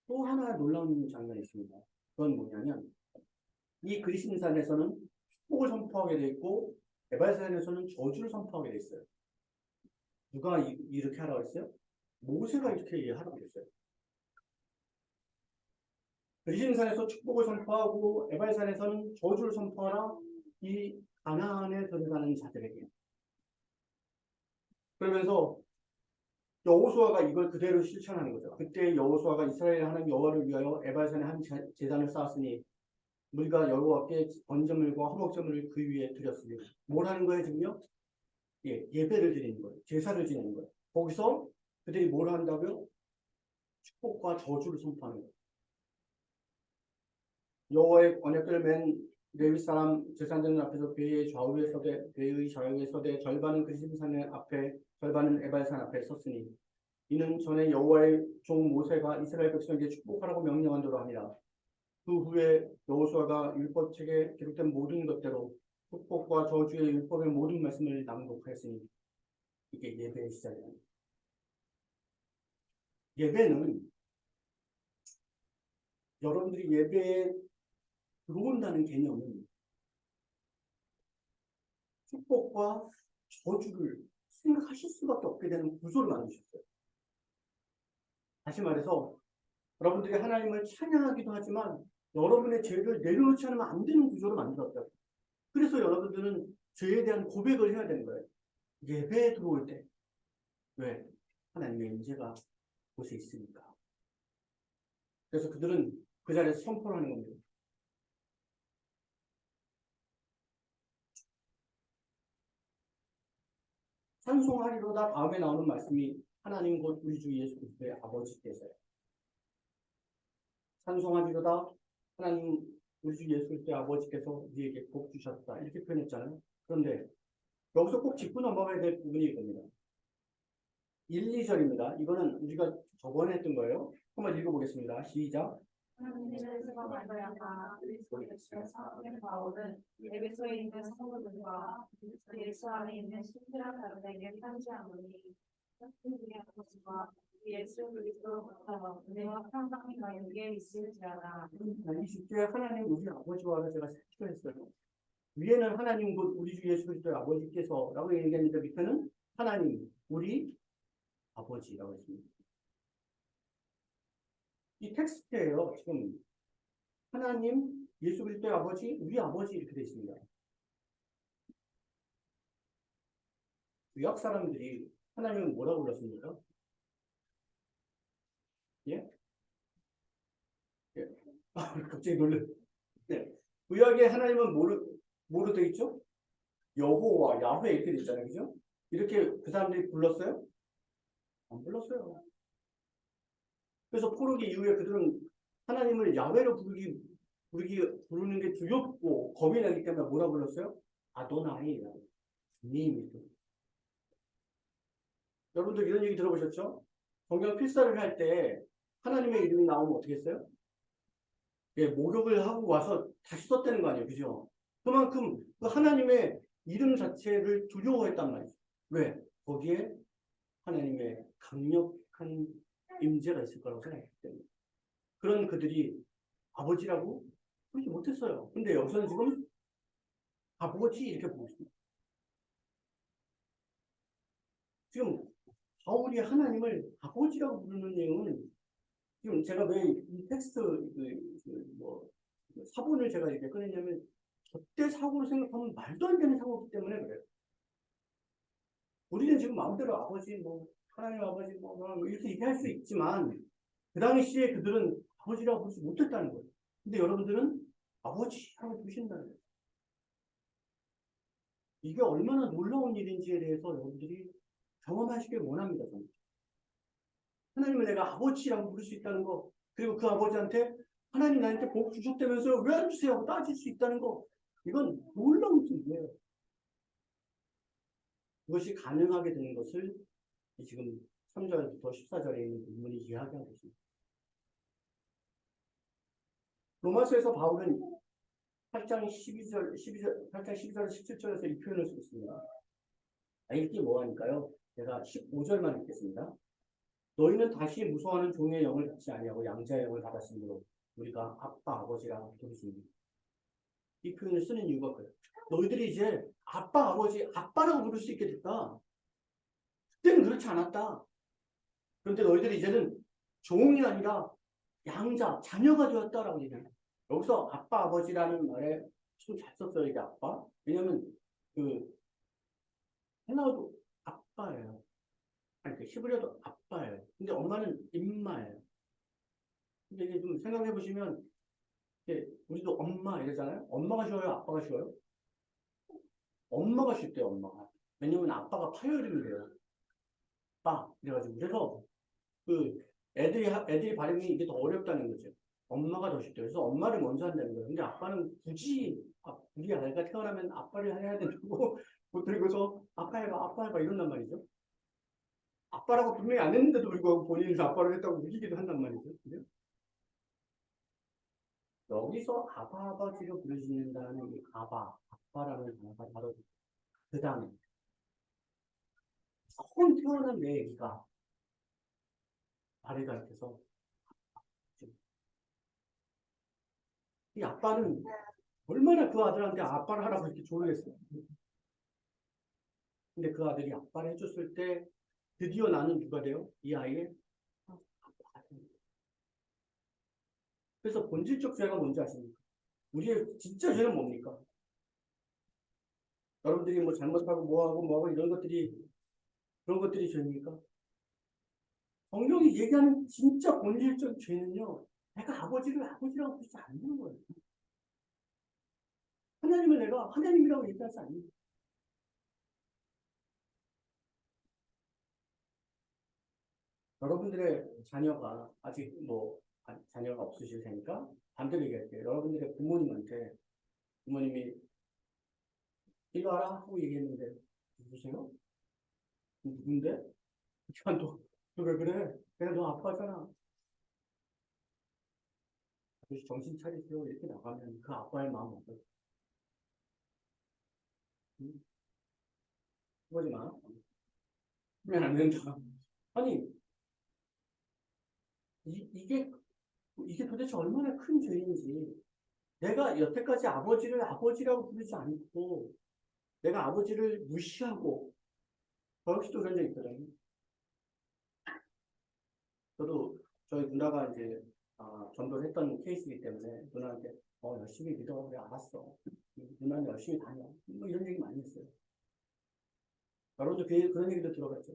또 하나 놀라운 장면이 있습니다. 그건 뭐냐면 이 그리심산에서는 축복을 선포하게 돼 있고 에발산에서는 저주를 선포하게 돼 있어요. 누가 이렇게 하라고 했어요? 모세가 이렇게 하라고 했어요. 그리심산에서 축복을 선포하고 에발산에서는 저주를 선포하라 이 가나안에 들어가는 자들에게. 그러면서 여호수아가 이걸 그대로 실천하는 거죠. 그때 여호수아가 이스라엘 하나님 여호와를 위하여 에발산에 한 제단을 쌓았으니 우리가 여호와께 번제물과 화목제물을 그 위에 드렸으니 뭘 하는 거예요 지금요? 예배를 드리는 거예요. 제사를 지내는 거예요. 거기서 그들이 뭘 한다고요? 축복과 저주를 선포하는 거예요. 여호와의 언약궤를 맨 레위 사람 제사장들 앞에서 궤의 좌우에 서되 궤의 좌우에 서되 절반은 그리심산 앞에 절반은 에발산 앞에 섰으니 이는 전에 여호와의 종 모세가 이스라엘 백성에게 축복하라고 명령한 대로 합니다. 그 후에 여호수아가 율법책에 기록된 모든 것대로 축복과 저주의 율법의 모든 말씀을 낭독하였으니 이게 예배의 시작입니다. 예배는 여러분들이 예배에 들어온다는 개념은 축복과 저주를 생각하실 수밖에 없게 되는 구조를 만드셨어요. 다시 말해서 여러분들이 하나님을 찬양하기도 하지만 여러분의 죄를 내려놓지 않으면 안 되는 구조를 만들었다고. 그래서 여러분들은 죄에 대한 고백을 해야 되는 거예요. 예배에 들어올 때. 왜? 하나님의 임재가 곳에 있으니까. 그래서 그들은 그 자리에서 선포를 하는 겁니다. 찬송하리로다 다음에 나오는 말씀이 하나님 곧 우리 주 예수 그리스도의 아버지께서요. 찬송하리로다 하나님 우리 주 예수 그리스도의 아버지께서 우리에게 복 주셨다 이렇게 표현했잖아요. 그런데 여기서 꼭 짚고 넘어가야 될 부분이 이겁니다. 1, 2절입니다. 이거는 우리가 저번에 했던 거예요. 한번 읽어보겠습니다. 시작. 에베소에 있는 성도들과 예수 안에 있는 신실한 자들에게 편지하노니 우리의 아버지와 예수 그리스도 은혜와 평강이 너희에게 있을지어다. 이 10주에 하나님 우리 아버지와 제가 색칠했어요. 위에는 하나님 곧 우리 주 예수 그리스도의 아버지께서 라고 얘기했는데 밑에는 하나님 우리 아버지라고 했습니다. 이 텍스트예요. 지금 하나님 예수 그리스도의 아버지 우리 아버지 이렇게 되어 있습니다. 구약 사람들이 하나님을 뭐라고 불렀습니까? 예? 예. 갑자기 놀래. 네. 구약의 하나님은 뭐로 되어 있죠? 여호와, 야훼 이렇게 되어 있잖아요. 그죠? 이렇게 그 사람들이 불렀어요? 안 불렀어요. 그래서 포로기 이후에 그들은 하나님을 야훼로 부르는 게 두렵고 겁이 나기 때문에 뭐라 불렀어요? 아도나이라고. 주님. 여러분들 이런 얘기 들어보셨죠? 성경 필사를 할 때 하나님의 이름이 나오면 어떻게 했어요? 예, 목욕을 하고 와서 다시 썼다는 거 아니에요. 그죠? 그만큼 그 하나님의 이름 자체를 두려워했단 말이죠. 왜? 거기에 하나님의 강력한 임재가 있을 거라고 생각했기 때문에. 그런 그들이 아버지라고 부르지 못했어요. 근데 여기서는 지금 아버지 이렇게 부르고 있습니다. 지금 바울이 하나님을 아버지라고 부르는 내용은 지금 제가 왜 이 텍스트 사본을 제가 이렇게 꺼냈냐면 저때 사고를 생각하면 말도 안 되는 사고이기 때문에 그래요. 우리는 지금 마음대로 아버지 하나님 아버지 이렇게 얘기할 수 있지만 그 당시에 그들은 아버지라고 부르지 못했다는 거예요. 근데 여러분들은 아버지라고 부르신다는 거예요. 이게 얼마나 놀라운 일인지에 대해서 여러분들이 경험하시길 원합니다. 저는. 하나님을 내가 아버지라고 부를 수 있다는 거, 그리고 그 아버지한테 하나님 나한테 복 주셨다면서요? 왜 안 주세요? 하고 따질 수 있다는 거. 이건 놀라운 일이에요. 그것이 가능하게 되는 것을 지금 3절부터 14절에 있는 본문이 이야기하고 있습니다. 로마서에서 바울은 8장 12절, 17절에서 이 표현을 쓰고 있습니다. 이게 뭐하니까요? 제가 15절만 읽겠습니다. 너희는 다시 무서워하는 종의 영을 받지 아니하고 양자의 영을 받았으므로 우리가 아빠, 아버지라 부르시니. 이 표현을 쓰는 이유가 그래요. 너희들이 이제 아빠, 아버지, 아빠라고 부를 수 있게 됐다. 그때는 그렇지 않았다. 그런데 너희들이 이제는 종이 아니라 양자, 자녀가 되었다라고 얘기해요. 여기서 아빠, 아버지라는 말에 좀 잘 썼어요, 이게 아빠. 왜냐면 그 헬라어도 아빠예요. 아니, 그 히브리어도 아빠예요. 근데 엄마는 임마예요. 근데 이게 좀 생각해 보시면, 우리도 엄마 이러잖아요? 엄마가 쉬워요? 아빠가 쉬워요? 엄마가 쉽대요, 엄마가. 왜냐면 아빠가 파열음이래요. 아빠. 이래가지고. 그래서 애들이 발음이 이게 더 어렵다는 거죠. 엄마가 더 쉽대요. 그래서 엄마를 먼저 한다는 거예요. 근데 아빠는 굳이, 우리 아이가 태어나면 아빠를 해야 된다고 못 들고서 아빠 해봐 이런단 말이죠. 아빠라고 분명히 안 했는데도 불구하고 본인이 아빠를 했다고 우기기도 한단 말이죠. 그죠? 여기서 아버지로 부르신다는 이 아빠라는 단어가 바로 그 다음에 처음 태어난 내 애기가 아래가 있어서 이 아빠는 얼마나 그 아들한테 아빠를 하라고 이렇게 조르겠어요. 근데 그 아들이 아빠를 해줬을 때 드디어 나는 누가 돼요? 이 아이의 아빠가 됩니다. 그래서 본질적 죄가 뭔지 아십니까? 우리의 진짜 죄는 뭡니까? 여러분들이 뭐 잘못하고 뭐하고 이런 것들이 그런 것들이 죄입니까? 성경이 얘기하는 진짜 본질적 죄는요, 내가 아버지를 아버지라고 부르지 않는 거예요. 하나님을 내가 하나님이라고 얘기하지 않는. 여러분들의 자녀가 아직 자녀가 없으실 테니까 반대로 얘기할게요. 여러분들의 부모님한테 부모님이 일로 와라 하고 얘기했는데 누구세요? 누군데? 너왜 그래? 내가 너 아빠잖아. 아저씨 정신 차리세요. 이렇게 나가면 그 아빠의 마음 어떨까? 응? 그러지 마. 하면 안 된다. 아니 이게 도대체 얼마나 큰 죄인지. 내가 여태까지 아버지를 아버지라고 부르지 않고 내가 아버지를 무시하고 저 역시도 그런 적 있거든요. 저도 저희 누나가 이제 전도를 했던 케이스이기 때문에 누나한테 열심히 믿어. 그래 알았어. 누나는 열심히 다녀. 뭐 이런 얘기 많이 했어요. 여러분도 그런 얘기도 들어봤죠.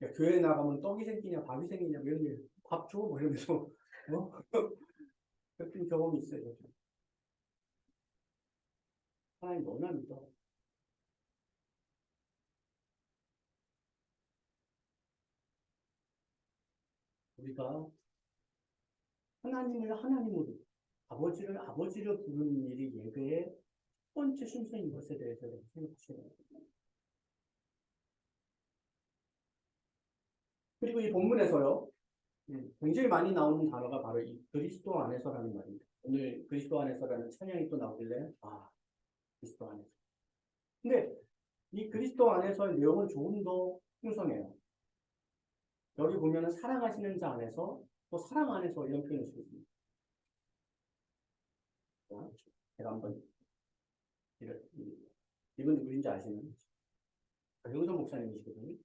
야, 교회 나가면 떡이 생기냐 밥이 생기냐 뭐 이런 얘기. 밥 줘? 뭐 이러면서 그런 경험이 있어요. 하나님 너나 믿어. 우리가 하나님을 하나님으로, 아버지를 아버지로 부르는 일이 예배의 첫 번째 순서인 것에 대해서 생각하셔야 됩니다. 그리고 이 본문에서요, 굉장히 많이 나오는 단어가 바로 이 그리스도 안에서라는 말입니다. 오늘 그리스도 안에서라는 찬양이 또 나오길래, 그리스도 안에서. 근데 이 그리스도 안에서의 내용은 조금 더 풍성해요. 여기 보면은 사랑하시는 자 안에서, 또 사랑 안에서 이런 표현을 쓰고 있습니다. 제가 한번 이분 누구인지 아시는 박영선 목사님이시거든요.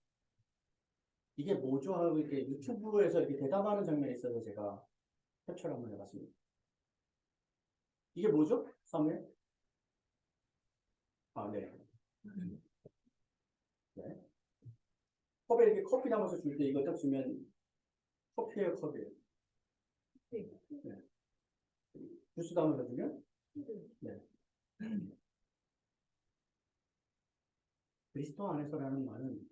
이게 뭐죠? 하고 이렇게 유튜브에서 이렇게 대답하는 장면이 있어서 제가 캡처를 한번 해봤습니다. 이게 뭐죠? 사무엘? 네. 네. 컵에 이렇게 커피 담아서 줄 때 이거 딱 주면 커피예요, 컵이에요? 네. 주스 담아서 주면? 네. 그리스도 안에서라는 말은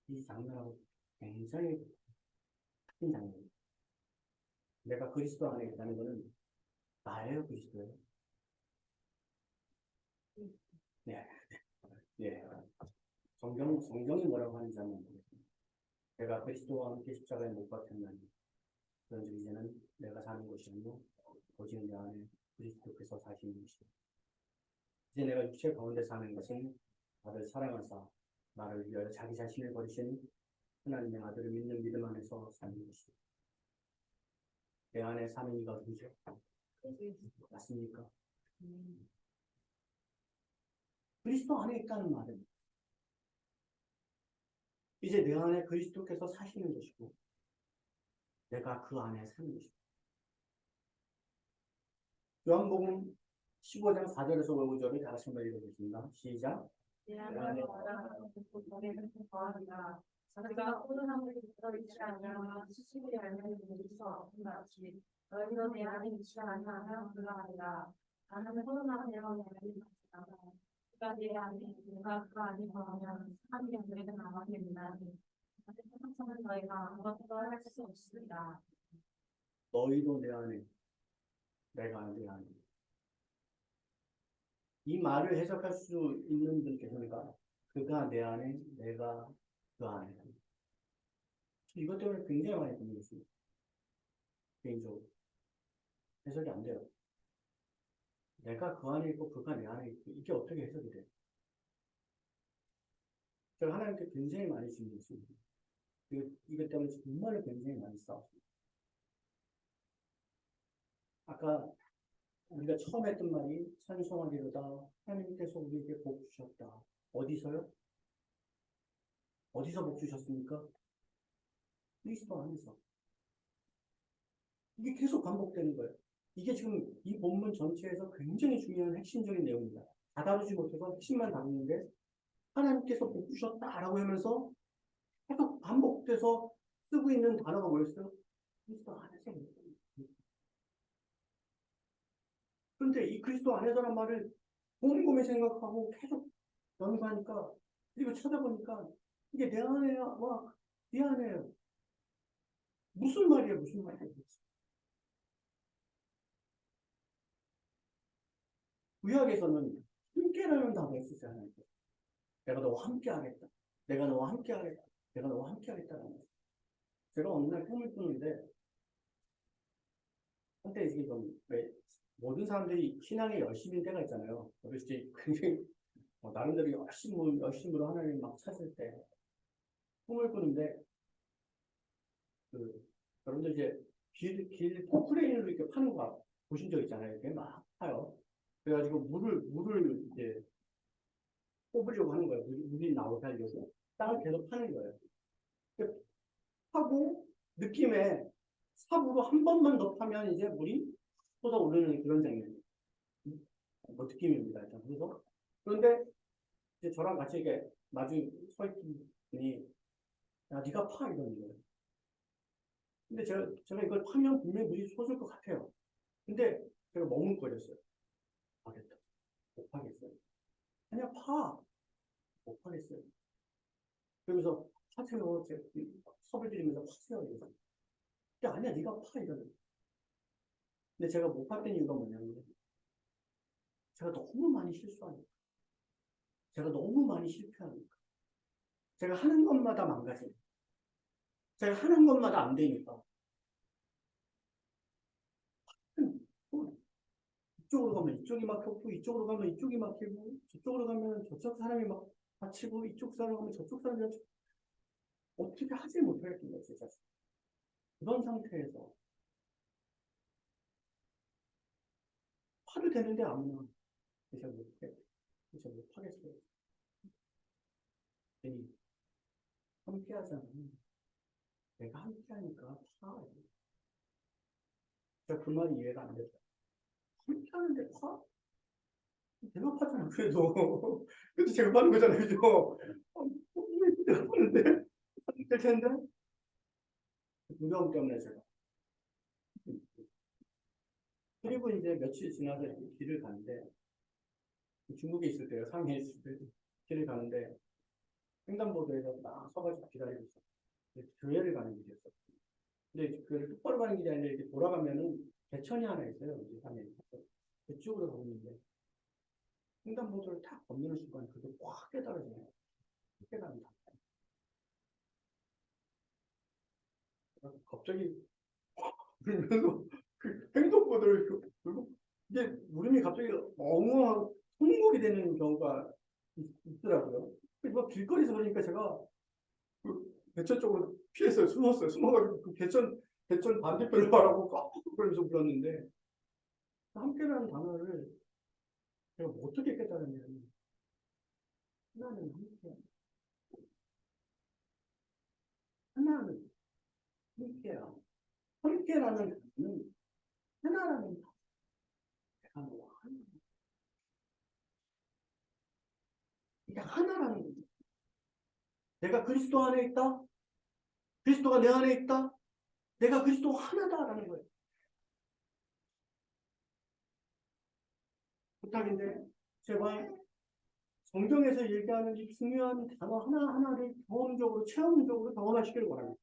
이 장면하고 굉장히 장면. 내가 그리스도 안에 있다는 것은 나예요, 그리스도예요. 네, 네. 성경이 뭐라고 하는지 한번 보겠습니다. 내가 그리스도와 함께 십자가에 못 박혔나니 그런즉 이제는 내가 사는 것이 아니고 오직 내 안에 그리스도께서 사시는 것이다. 이제 내가 육체 가운데 사는 것은 나를 사랑하사 나를 위하여 자기 자신을 버리신 하나님의 아들을 믿는 믿음 안에서 사는 것이다. 내 안에 사는 이가 누구죠? 맞습니까? 그리스도 안에 있다는 말은 이제 내 안에 그리스도께서 사시는 것이고 내가 그 안에 사는 것이다. 요한복음 15장 4절에서 5절을 다 같이 한번 읽어보겠습니다. 시작. 자기가 포도나무에 붙어 있지 아니하면 수십이 열매를 맺을 수 없는 같이 너희도 내 안에 있지 아니하면 불가하리라. 나는 포도나무에 열매를 맺지 않아. 그가 내 안에 내가 그 안에 거하면 사람이 열매를 나가게 된다니. 세상에서는 너희가 아무것도 할 수 없습니다. 너희도 내 안에 내가 내 안에 이 말을 해석할 수 있는 분 계십니까? 그가 내 안에 내가 그 안에 이것 때문에 굉장히 많이 고민했습니다. 개인적으로 해석이 안 돼요. 내가 그 안에 있고 그가 내 안에 있고 이게 어떻게 해석이 돼요? 제가 하나님께 굉장히 많이 질문했습니다. 이것 때문에 정말 굉장히 많이 싸웠습니다. 아까 우리가 처음 했던 말이 찬송하기로다 하나님께서 우리에게 복 주셨다. 어디서요? 어디서 복 주셨습니까? 그리스도 안에서. 이게 계속 반복되는 거예요. 이게 지금 이 본문 전체에서 굉장히 중요한 핵심적인 내용입니다. 다 다루지 못해서 핵심만 다루는데 하나님께서 복 주셨다라고 하면서 계속 반복돼서 쓰고 있는 단어가 뭐였어요? 그리스도 안에서. 그런데 이 그리스도 안에서란 말을 곰곰이 생각하고 계속 연구하니까 그리고 찾아보니까 이게 내 안에야, 와, 네 안에요. 무슨 말이야, 무슨 말이야. 구약에서는 함께라는 단어를 쓰잖아요. 내가 너와 함께하겠다. 내가 너와 함께하겠다. 내가 너와 함께하겠다라는 거. 제가 어느 날 꿈을 꾸는데 한때 이게 좀 왜 모든 사람들이 신앙에 열심인 때가 있잖아요. 어렸을 때 굉장히 나름대로 열심으로 하나님 막 찾을 때 꿈을 꾸는데 여러분들 이제 길 포크레인으로 이렇게 파는 거 보신 적 있잖아요. 이렇게 막 파요. 그래가지고 물을 이제 뽑으려고 하는 거예요. 물이 나오게 하려고 땅을 계속 파는 거예요. 하고 느낌에 삽으로 한 번만 더 파면 이제 물이 쏟아오르는 그런 장면. 뭐 느낌입니다. 일단. 그런데 이제 저랑 같이 이렇게 마주 서 있더니 야 네가 파 이러는 거예요. 근데 제가 이걸 파면 분명히 물이 쏟을 것 같아요. 근데 제가 머뭇거렸어요. 파겠다. 못 파겠어요. 아니야 파. 못 파겠어요. 그러면서 파세요. 제가 섭을 들이면서 파세요. 이러면서. 근데 아니야 네가 파 이러는 거예요. 근데 제가 못 팠던 이유가 뭐냐면 제가 너무 많이 실수하니까. 제가 너무 많이 실패하니까. 제가 하는 것마다 망가지니까. 제가 하는 것마다 안 되니까. 이쪽으로 가면 이쪽이 막혔고, 이쪽으로 가면 이쪽이 막히고, 저쪽으로 가면 저쪽 사람이 막 다치고, 이쪽 사람 가면 저쪽 사람이 다치고, 어떻게 하지 못하겠던 거예요, 제 자신. 그런 상태에서 파도 되는데 아무나 제가 못해. 제가 못하겠어요. 괜히 함께 하잖아. 내가 함께 하니까 파. 제가 그 말이 이해가 안 됐다. 함께 하는데 파? 내가 파잖아, 그래도. 그래도 제가 파는 거잖아요, 그죠? 내가 파는데? 될 텐데? 두려움 때문에 제가. 그리고 이제 며칠 지나서 길을 가는데, 중국에 있을 때요, 상해에 있을 때, 길을 가는데, 횡단보도에서 막 서가지고 기다리고 있어. 교회를 가는 길이었어. 근데 그 똑바로 가는 길이 아니라 이렇게 돌아가면은 개천이 하나 있어요. 이 산에. 그쪽으로 가고 있는데 횡단보도를 탁 건너는 순간 그게 확 깨달아져요. 깨달은다. 갑자기 그러면서 그 행동보다를 그리고 이게 물음이 갑자기 엉엉하고 통곡이 되는 경우가 있더라고요. 그래서 길거리에서 그러니까 제가 그 개천 쪽으로 피했어요. 숨었어요. 숨어가지고 그 개천 반대편을 바라고 깜빡거리면서 불렀는데 함께라는 단어를 제가 어떻게 깨달았냐면 하나는 함께, 하나는 함께야. 함께라는 단어는 하나라는 단어와 하나. 이게 하나라는 거죠. 내가 그리스도 안에 있다. 그리스도가 내 안에 있다. 내가 그리스도 하나다라는 거예요. 부탁인데 제발 성경에서 얘기하는 이 중요한 단어 하나하나를 경험적으로 체험적으로 경험하시길 바랍니다.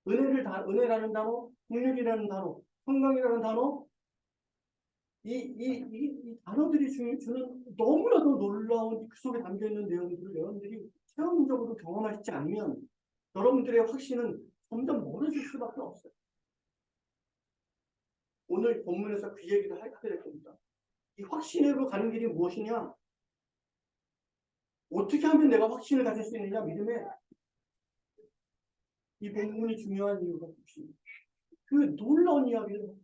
은혜라는 단어, 능력이라는 단어, 건강이라는 단어, 이 단어들이 주는 너무나도 놀라운 그 속에 담겨 있는 내용들을 여러분들이 체험적으로 경험하시지 않으면 여러분들의 확신은 점점 멀어질 수밖에 없어요. 오늘 본문에서 그 얘기도 하게 될 겁니다. 이 확신으로 가는 길이 무엇이냐? 어떻게 하면 내가 확신을 가질 수 있느냐? 믿음에 이 본문이 중요한 이유가 혹시 그 놀라운 이야기를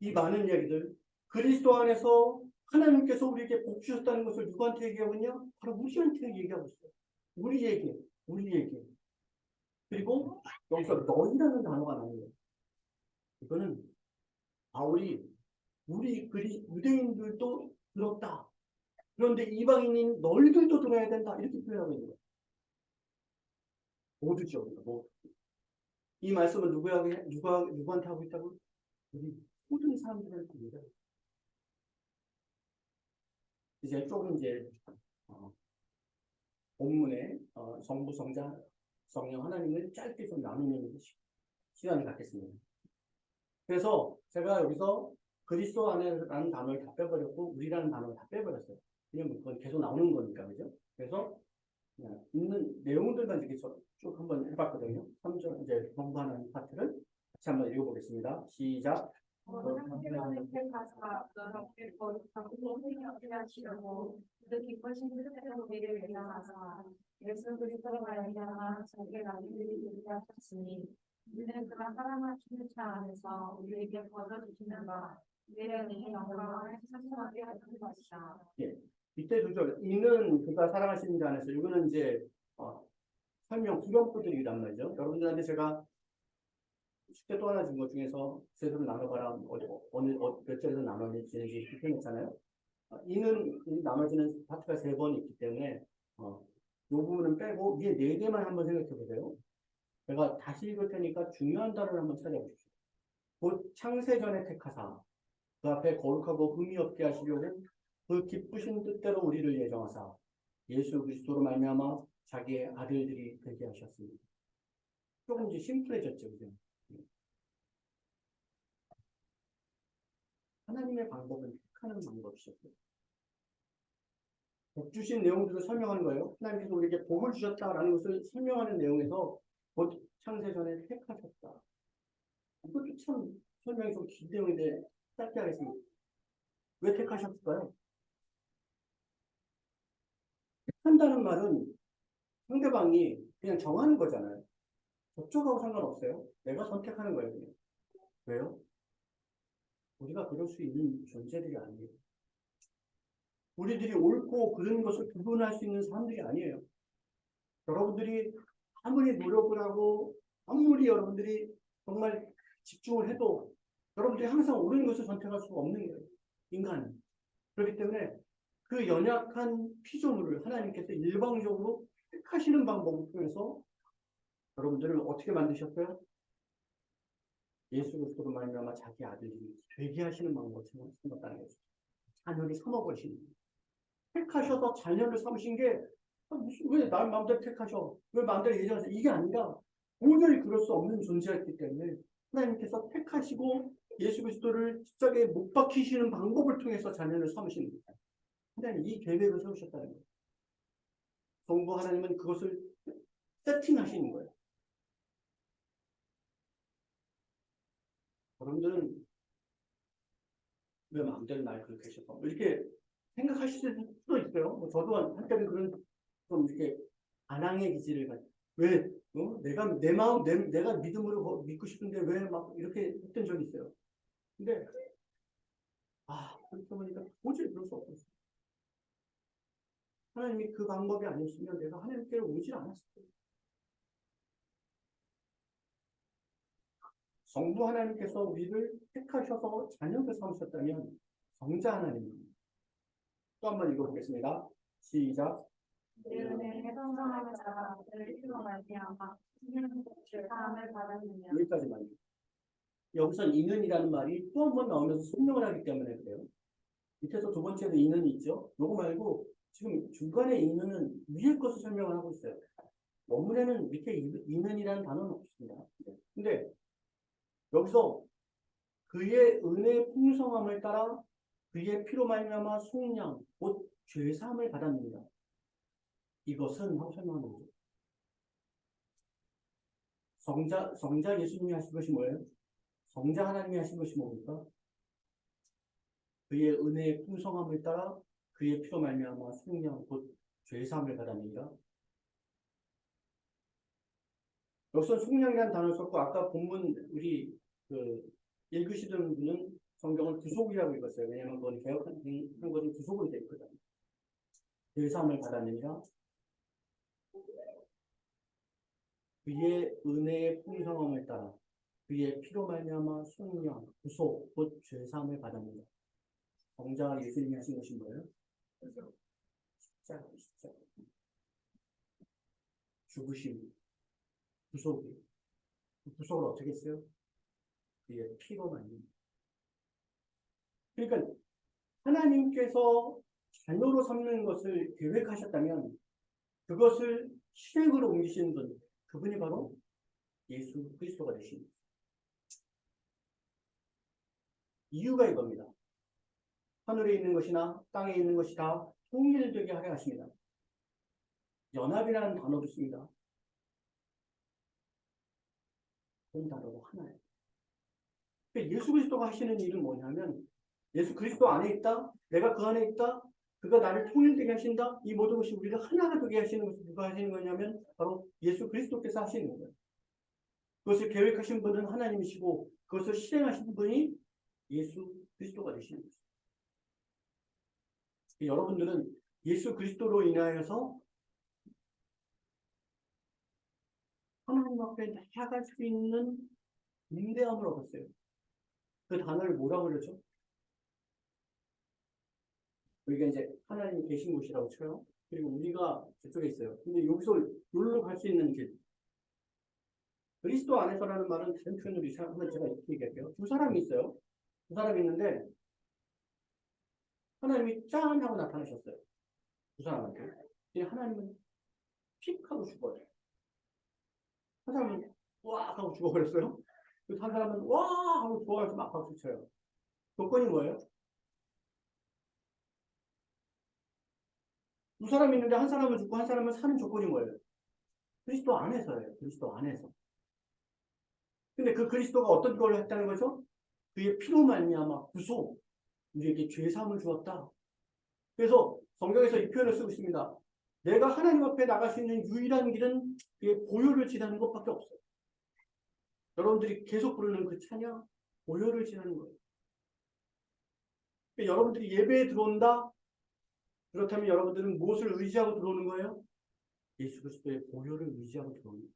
이 많은 이야기들 그리스도 안에서 하나님께서 우리에게 복 주셨다는 것을 누구한테 얘기하고 있냐? 바로 우리한테 얘기하고 있어요. 우리에게. 그리고 여기서 너희라는 단어가 나와요. 이거는 바울이 우리 유대인들도 들었다. 그런데 이방인인 너희들도 들어야 된다. 이렇게 표현하고 있는 거예요. 모두죠. 뭐. 이 말씀은 누구한테 하고 있다고? 우리 모든 사람들한테 합니다. 이제 조금 본문에 성부, 성자, 성령 하나님을 짧게 좀 나누는 시간을 갖겠습니다. 그래서 제가 여기서 그리스도 안에라는 단어를 다 빼버렸고 우리라는 단어를 다 빼버렸어요. 왜냐면 그건 계속 나오는 거니까, 그죠? 그래서 있는 내용들만 이렇게 쭉 한번 해봤거든요. 3절 이제 공부하는 파트를 같이 한번 읽어보겠습니다. 시작. 하나님께서는 가사 너희를 거룩하고 하시려고 그 기쁘신 뜻대로 우리를 일어나사 예수 그리스도로 말미암아 자기의 나비들이 이르게 하셨으니 이는 그가 사랑하시는 자 안에서 우리에게 거저주시는 바 미래의 영광을 찬송하게 하는 것이다. 예. 밑에 두 절, 이는 그가 사랑하시는 자 안에서, 이거는 이제 설명 후렴구들이란 말이죠. 여러분들한테 제가 쉽게 또 하나 준 것 중에서 제대로 나눠봐라, 몇 절에서 나눠지는지 표현했잖아요. 이는 나눠지는 파트가 3번 있기 때문에 이 부분은 빼고 위에 4개만 한번 생각해 보세요. 제가 다시 읽을 테니까 중요한 단어를 한번 찾아보십시오. 곧 창세전에 택하사 그 앞에 거룩하고 흠이 없게 하시려고 그 기쁘신 뜻대로 우리를 예정하사 예수 그리스도로 말미암아 자기의 아들들이 되게 하셨습니다. 조금 이제 심플해졌죠, 그죠? 하나님의 방법은 택하는 방법이셨어요. 복 주신 내용들을 설명하는 거예요. 하나님께서 우리에게 복을 주셨다라는 것을 설명하는 내용에서 곧 창세전에 택하셨다. 이것도 참 설명이 좀 긴 내용인데 짧게 하겠습니다. 왜 택하셨을까요? 택한다는 말은 상대방이 그냥 정하는 거잖아요. 저쪽하고 상관없어요. 내가 선택하는 거예요. 그냥. 왜요? 우리가 그럴 수 있는 존재들이 아니에요. 우리들이 옳고 그른 것을 구분할 수 있는 사람들이 아니에요. 여러분들이 아무리 노력을 하고 아무리 여러분들이 정말 집중을 해도 여러분들이 항상 옳은 것을 선택할 수가 없는 거예요. 인간은. 그렇기 때문에 그 연약한 피조물을 하나님께서 일방적으로 택하시는 방법을 통해서 여러분들을 어떻게 만드셨어요? 예수 그리스도로 말미암아 자기 아들이 되게 하시는 방법을 생각했다는 거죠. 자녀를 삼아버리시는 거예요. 택하셔서 자녀를 삼으신 게 왜 날 마음대로 택하셔? 왜 마음대로 예정하셔? 이게 아니라 도저히 그럴 수 없는 존재였기 때문에 하나님께서 택하시고 예수 그리스도를 십자가에 못 박히시는 방법을 통해서 자녀를 삼으시는 거예요. 하나님 이 계획을 세우셨다는 거예요. 성부 하나님은 그것을 세팅하시는 거예요. 여러분들은 왜 마음대로 날 그렇게 하셨어? 이렇게 생각하실 수도 있어요. 뭐 저도 한때는 그런 좀 이렇게 반항의 기질을 가지고 왜 내가 내 마음 내가 믿음으로 믿고 싶은데 왜 막 이렇게 했던 적이 있어요. 근데 그렇게 보니까 도저히 그럴 수 없었어요. 하나님이 그 방법이 아니었으면 내가 하나님께로 오질 않았을 거예요. 성부 하나님께서 우리를 택하셔서 자녀를 삼으셨다면 성자 하나님 또 한 번 읽어보겠습니다. 시작. 내 성장하는 자가 그를 이루어 말미암아 신령한 사함을 받았느냐. 여기까지만. 여기서 이는이라는 말이 또 한 번 나오면서 설명을 하기 때문에 그래요. 밑에서 두 번째도 이는이 있죠. 요거 말고 지금 중간에 이는은 위에 것을 설명을 하고 있어요. 원문에는 밑에 이는이라는 단어는 없습니다. 근데 여기서 그의 은혜의 풍성함을 따라 그의 피로 말미암아 속량 곧 죄사함을 받았느니라. 이것은 하고 설명하는 거죠. 성자 예수님이 하신 것이 뭐예요? 성자 하나님이 하신 것이 뭡니까? 그의 은혜의 풍성함을 따라 그의 피로 말미암아 속량 곧 죄사함을 받았느니라. 여기서 속량이라는 단어를 썼고 아까 본문 우리 읽으시던 분은 성경을 구속이라고 읽었어요. 왜냐하면 그건 개혁한 것은 구속으로 되어 있거든요. 죄사함을 받았느니라. 그의 은혜의 풍성함을 따라 그의 피로 말미암아 속량, 구속, 곧 죄사함을 받았느니라. 성자 예수님이 하신 것이 뭐예요? 십자가. 죽으심, 구속이. 구속을 어떻게 했어요? 그의 피로 말미암아. 그러니까 하나님께서 자녀로 삼는 것을 계획하셨다면 그것을 실행으로 옮기시는 분, 그분이 바로 예수 그리스도가 되십니다. 이유가 이겁니다. 하늘에 있는 것이나 땅에 있는 것이 다 통일되게 하려 하십니다. 연합이라는 단어도 씁니다. 그런 단어로 하나예요. 그러니까 예수 그리스도가 하시는 일은 뭐냐면 예수 그리스도 안에 있다, 내가 그 안에 있다, 그가 나를 통일되게 하신다. 이 모든 것이 우리를 하나가 되게 하시는 것을 누가 하시는 거냐면 바로 예수 그리스도께서 하시는 거예요. 그것을 계획하신 분은 하나님이시고 그것을 실행하신 분이 예수 그리스도가 되시는 거죠. 여러분들은 예수 그리스도로 인하여서 하나님 앞에 나아갈 수 있는 인대함을 얻었어요. 그 단어를 뭐라고 그러죠? 여기가 이제 하나님이 계신 곳이라고 쳐요. 그리고 우리가 저쪽에 있어요. 근데 여기서 여기로 갈 수 있는 길. 그리스도 안에서라는 말은 다른 표현으로 한번 제가 이렇게 얘기할게요. 두 사람이 있어요. 두 사람이 있는데 하나님이 짠 하고 나타나셨어요. 두 사람한테. 근데 하나님은 픽 하고 죽어요. 한 사람은 와 하고 죽어버렸어요. 그 한 사람은 와 하고 좋아해서 막 박수 쳐요. 조건이 뭐예요? 두 사람이 있는데 한 사람은 죽고 한 사람은 사는 조건이 뭐예요? 그리스도 안에서예요. 그리스도 안에서. 근데 그 그리스도가 어떤 걸 했다는 거죠? 그의 피로 말미암아 구속, 우리에게 죄 사함을 주었다. 그래서 성경에서 이 표현을 쓰고 있습니다. 내가 하나님 앞에 나갈 수 있는 유일한 길은 그의 보혈을 지나는 것밖에 없어요. 여러분들이 계속 부르는 그 찬양, 보혈을 지나는 거예요. 그러니까 여러분들이 예배에 들어온다? 그렇다면 여러분들은 무엇을 의지하고 들어오는 거예요? 예수 그리스도의 보혈을 의지하고 들어오는 거예요.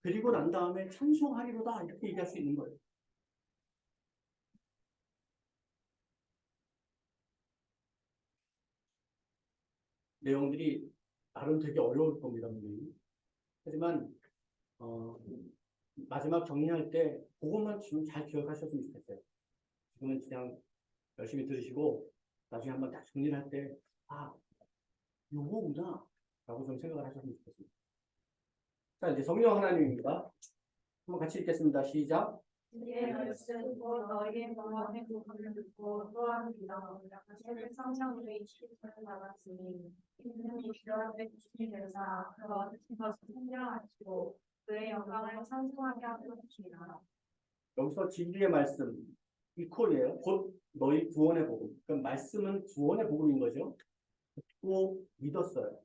그리고 난 다음에 찬송하리로다 이렇게 얘기할 수 있는 거예요. 내용들이 나름 되게 어려울 겁니다, 분명히. 하지만 마지막 정리할 때 그것만 지금 잘 기억하셨으면 좋겠어요. 지금은 그냥 열심히 들으시고 나중에 한번 딱 정리를 할 때 요거구나. 라고 좀 생각을 하셨으면 좋겠습니다. 자, 이제 성령 하나님입니다. 한번 같이 읽겠습니다. 시작. 주의 말씀 곧 너희의 마음에 복음을 듣고 또한 믿어 자신의 성령으로 인치심을 받았으니 이는 이스라엘의 주신 되사 그 얻으신 것을 성령하시고 그의 영광을 찬송하게 하는 것이라. 여기서 진리의 말씀, 이퀄이에요. 곧 너희 구원의 복음. 그러니까 말씀은 구원의 복음인 거죠. 듣고 믿었어요.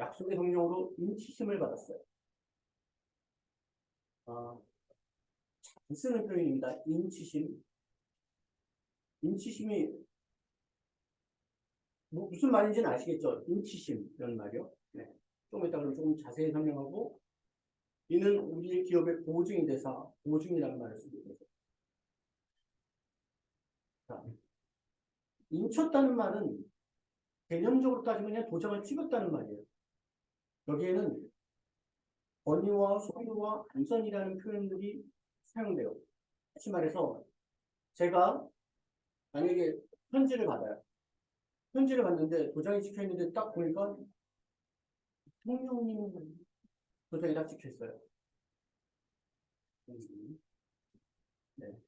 약속의 성령으로 인치심을 받았어요. 잘 쓰는 표현입니다. 인치심. 인치심이 무슨 말인지는 아시겠죠? 인치심 이런 말이요. 네. 좀 이따 그럼 조금 자세히 설명하고 이는 우리의 기업의 보증이 되사 보증이라는 말을 쓰고 있어요. 자, 인쳤다는 말은 개념적으로 따지면 그냥 도장을 찍었다는 말이에요. 여기에는 권위와 소유와 안전이라는 표현들이 사용돼요. 다시 말해서 제가 만약에 편지를 받아요. 편지를 받는데 도장이 찍혀 있는데 딱 보니까 대통령님 도장이 딱 찍혀 있어요. 네.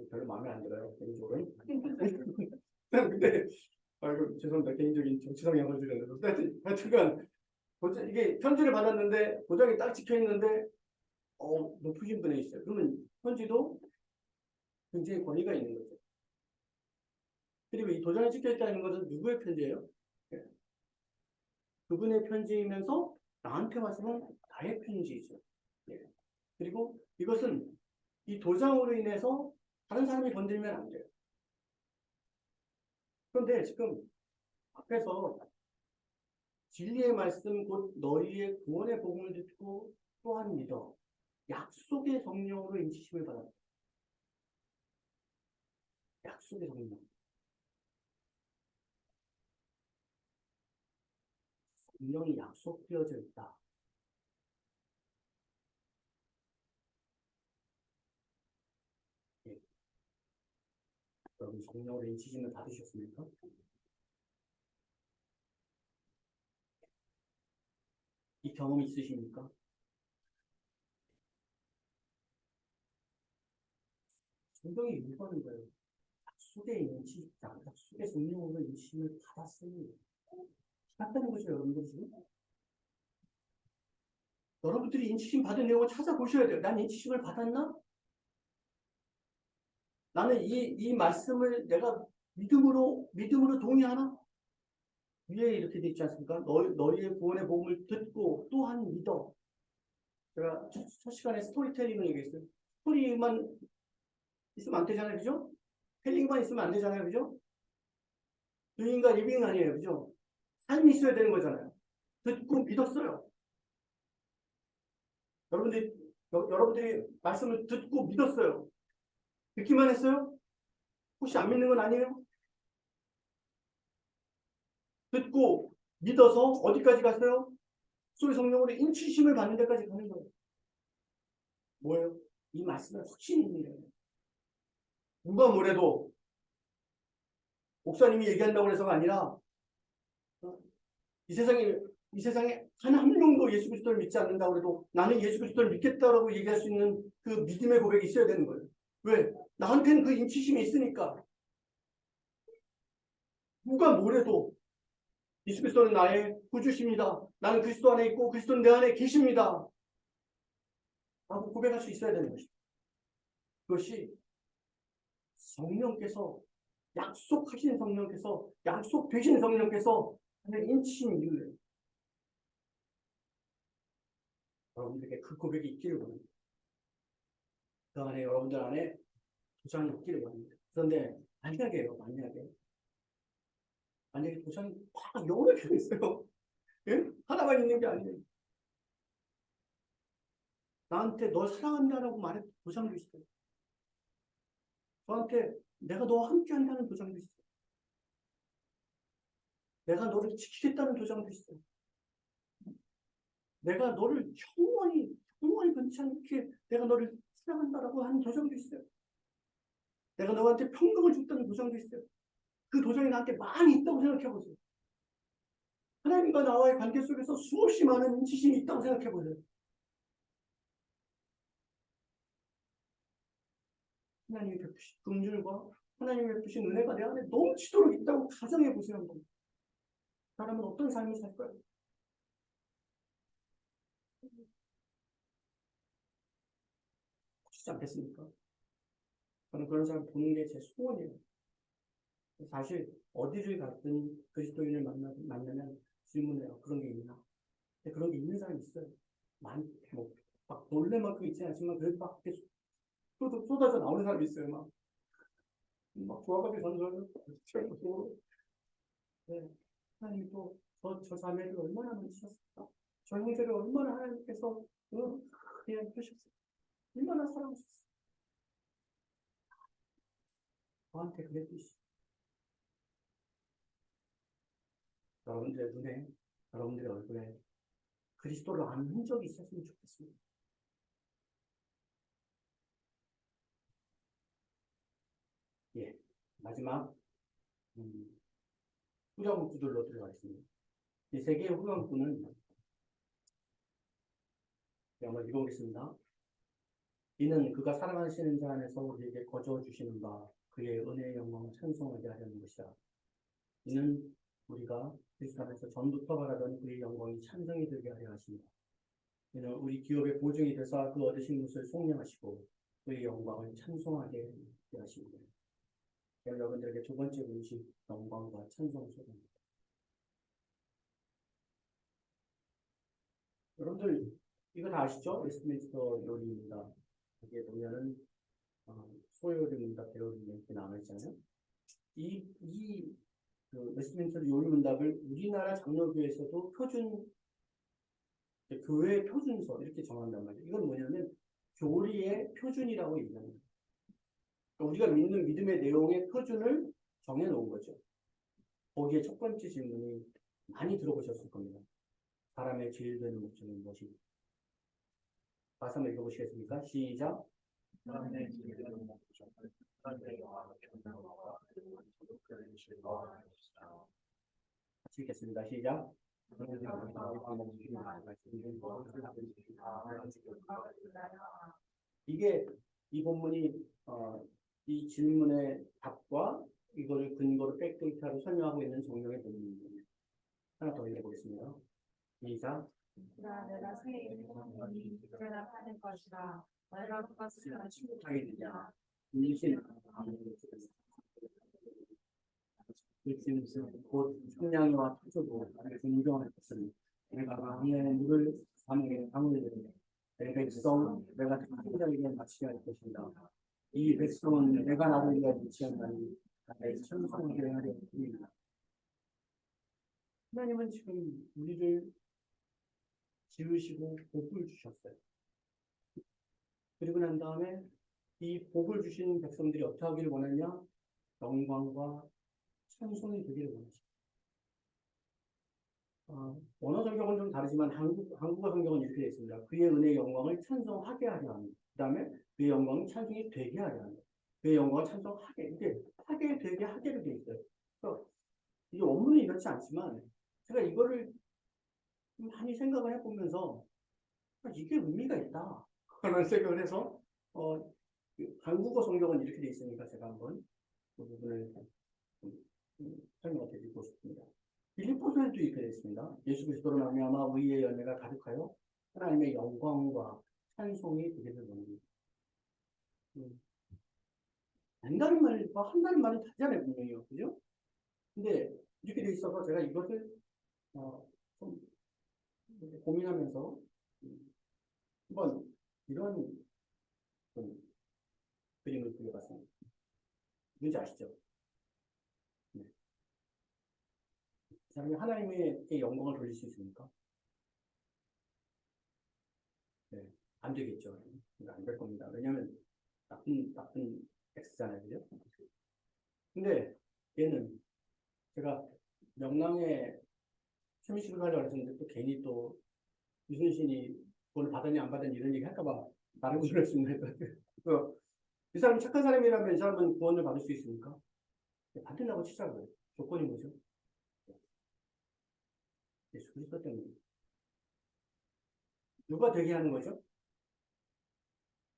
별로 마음에 안 들어요, 개인적으로. 근데, 아이고, 죄송합니다. 개인적인 정치 성향을 주려는데. 하여튼간, 이게 편지를 받았는데, 도장이 딱 찍혀 있는데, 높으신 분에 있어요. 그러면 편지도 굉장히 권위가 있는 거죠. 그리고 이 도장이 찍혀 있다는 것은 누구의 편지예요? 네. 그분의 편지이면서 나한테 와서는 나의 편지이죠. 네. 그리고 이것은 이 도장으로 인해서 다른 사람이 건들면 안 돼요. 그런데 지금 앞에서 진리의 말씀 곧 너희의 구원의 복음을 듣고 또한 믿어 약속의 성령으로 인치심을 받았다. 약속의 성령. 성령이 약속되어져 있다. 예. 여러분 성령으로 인치심을 받으셨습니까? 이 경험이 있으십니까? 성경이 이거는 거예요. 약속의 성령으로 인치심을 받았으니 받다는 거죠, 여러분들 지금. 여러분들이 인치심 받은 내용을 찾아보셔야 돼요. 난 인치심을 받았나? 나는 이 말씀을 내가 믿음으로 동의하나? 위에 이렇게 돼 있지 않습니까? 너희의 구원의 복음을 듣고 또한 믿어. 제가 첫 시간에 스토리텔링을 얘기했어요. 스토리만 있으면 안 되잖아요, 그죠? 텔링만 있으면 안 되잖아요, 그죠? 도잉과 리빙 아니에요, 그죠? 삶이 있어야 되는 거잖아요. 듣고 믿었어요. 여러분들이 말씀을 듣고 믿었어요. 듣기만 했어요? 혹시 안 믿는 건 아니에요? 듣고 믿어서 어디까지 갔어요? 소리 성령으로 인치심을 받는 데까지 가는 거예요. 뭐예요? 이 말씀을 확신이 있는 거예요. 누가 뭐래도 목사님이 얘기한다고 해서가 아니라 이 세상에 한 명도 예수 그리스도를 믿지 않는다고 해도 나는 예수 그리스도를 믿겠다라고 얘기할 수 있는 그 믿음의 고백이 있어야 되는 거예요. 왜? 나한테는 그 인치심이 있으니까. 누가 뭐래도 예수 그리스도는 나의 구주십니다. 나는 그리스도 안에 있고 그리스도는 내 안에 계십니다. 라고 고백할 수 있어야 되는 것입니다. 그것이 성령께서 약속하신 성령께서 약속되신 성령께서 하는 인치신 이유예요. 여러분들에게 그 고백이 있기를 원합니다. 그 안에 여러분들 안에 도장이 있기를 원합니다. 그런데 만약에 도장이 막 여러 개가 있어요. 예? 하나만 있는 게 아니에요. 나한테 널 사랑한다라고 말해 도장도 있어요. 저한테 내가 너와 함께 한다는 도장도 있어요. 내가 너를 지키겠다는 도장도 있어요. 내가 너를 영원히 변치 않게 내가 너를 사랑한다라고 하는 도장도 있어요. 내가 너한테 평강을 줬다는 도장도 있어요. 그 도장이 나한테 많이 있다고 생각해 보세요. 하나님과 나와의 관계 속에서 수없이 많은 지신이 있다고 생각해 보세요. 하나님이 베푸신 긍휼과 하나님이 베푸신 은혜가 내 안에 넘치도록 있다고 가정해 보세요. 한번. 사람은 어떤 삶을 살까요? 그렇지 않겠습니까? 저는 그런 사람 보는 게 제 소원이에요. 사실 어디를 갔든 그리스도인을 만나면 질문해요. 그런 게 있나? 근데 그런 게 있는 사람이 있어요. 막 놀래만큼 있지 않지만 그래도 막 이렇게 쏟아져 나오는 사람이 있어요. 막 좋아가지고 전설을 네. 하나님이 또 저 자매를 얼마나 만지셨을까? 저 형제를 얼마나 하나님께서 그냥 해주셨을까? 얼마나 사랑하셨을까? 저한테 그랬듯이 여러분들의 눈에 여러분들의 얼굴에 그리스도를 아는 흔적이 있었으면 좋겠습니다. 예, 마지막 후렴구들로 들어가겠습니다. 이 세 개의 후렴구는 한번 읽어보겠습니다. 이는 그가 사랑하시는 자 안에서 우리에게 거저 주시는 바 그의 은혜의 영광을 찬송하게 하려는 것이라. 이는 우리가 그리스도 안에서 전부터 바라던 그의 영광이 찬송이 되게 하려 하십니다. 이는 우리 기업의 보증이 되사 그 얻으신 것을 속량하시고 그의 영광을 찬송하게 하십니다. 여러분들에게 두 번째 음식 영광과 찬송 소리입니다. 여러분들 이거 다 아시죠? 웨스트민스터 요리입니다. 여기에 보면은 소요리 문답, 배우리 이렇게 나와 있잖아요. 그 웨스트민스터 요리 문답을 우리나라 장로교에서도 교회 표준서 이렇게 정한단 말이에요. 이건 뭐냐면 교리의 표준이라고 얘기합니다. 우리가 믿는 믿음의 내용의 표준을 정해놓은 거죠. 거기에 첫 번째 질문이 많이 들어보셨을 겁니다. 사람의 제일 되는 목적은 무엇입니까? 다시 한번 읽어보시겠습니까? 시작. 사람의 제일 되는 목적은 하나님의 영광을 경배하고 그를 즐거워하는 것이다. 같이 읽겠습니다. 시작. 이게 이 본문이 이 질문의 답과 이거를 근거로 백데이터로 설명하고 있는 성경의 본문입니다. 하나 더 읽어보겠습니다. 시작. 내가 새 이름이 대답하는 것이라 내가 그것을 하겠느냐. 이신 곧 청량이와 토초도 존경할 것은 내가 강의 물을 강을 내 백성 내가 특별하게 마치게 할 것입니다. 이 백성은 내가 나를 위해 미치었나니 나의 천성하게 하려 합니다. 하나님은 지금 우리를 지으시고 복을 주셨어요. 그리고 난 다음에 이 복을 주신 백성들이 어떻게 하기를 원하냐? 영광과 찬송이 되기를 원하십니다. 언어 성경은 좀 다르지만 한국어 성경은 이렇게 되어 있습니다. 그의 은혜의 영광을 찬송하게 하려 합니다. 그 다음에 그의 영광이 찬송이 되게 하려 합니다. 그의 영광을 찬송하게, 이게 하게 되게 하게로 되어 있어요. 그래서 이게 원문은 이렇지 않지만 제가 이거를 많이 생각을 해보면서 이게 의미가 있다 그런 생각을 해서 한국어 성경은 이렇게 되어 있으니까 제가 한번 그 부분을 설명을 드리고 싶습니다. 빌립보서에도 이렇게 되어 있습니다. 예수 그리스도로 말미암아 의의 열매가 가득하여 하나님의 영광과 찬송이 되게 되는 한다는 말과 한다는 말은 다르잖아요, 분명히요, 그죠? 근데 이렇게 되어 있어서 제가 이것을 좀 고민하면서 한번 이런 그림을 그려봤습니다. 뭔지 아시죠? 네. 하나님의 영광을 돌릴 수 있습니까? 네, 안 되겠죠. 안 될 겁니다. 왜냐하면 나쁜 X잖아요, 그죠? 근데 얘는 제가 명랑에 최민식을 하려고 했는데 또 괜히 또 유순신이 돈을 받았니 안 받았니 이런 얘기 할까봐 다른 구조를 했습니다. 이 사람이 착한 사람이라면 이 사람은 구원을 받을 수 있습니까? 받는다고 치자고요. 조건이 뭐죠? 예수 그리스도 때문에. 누가 되게 하는 거죠?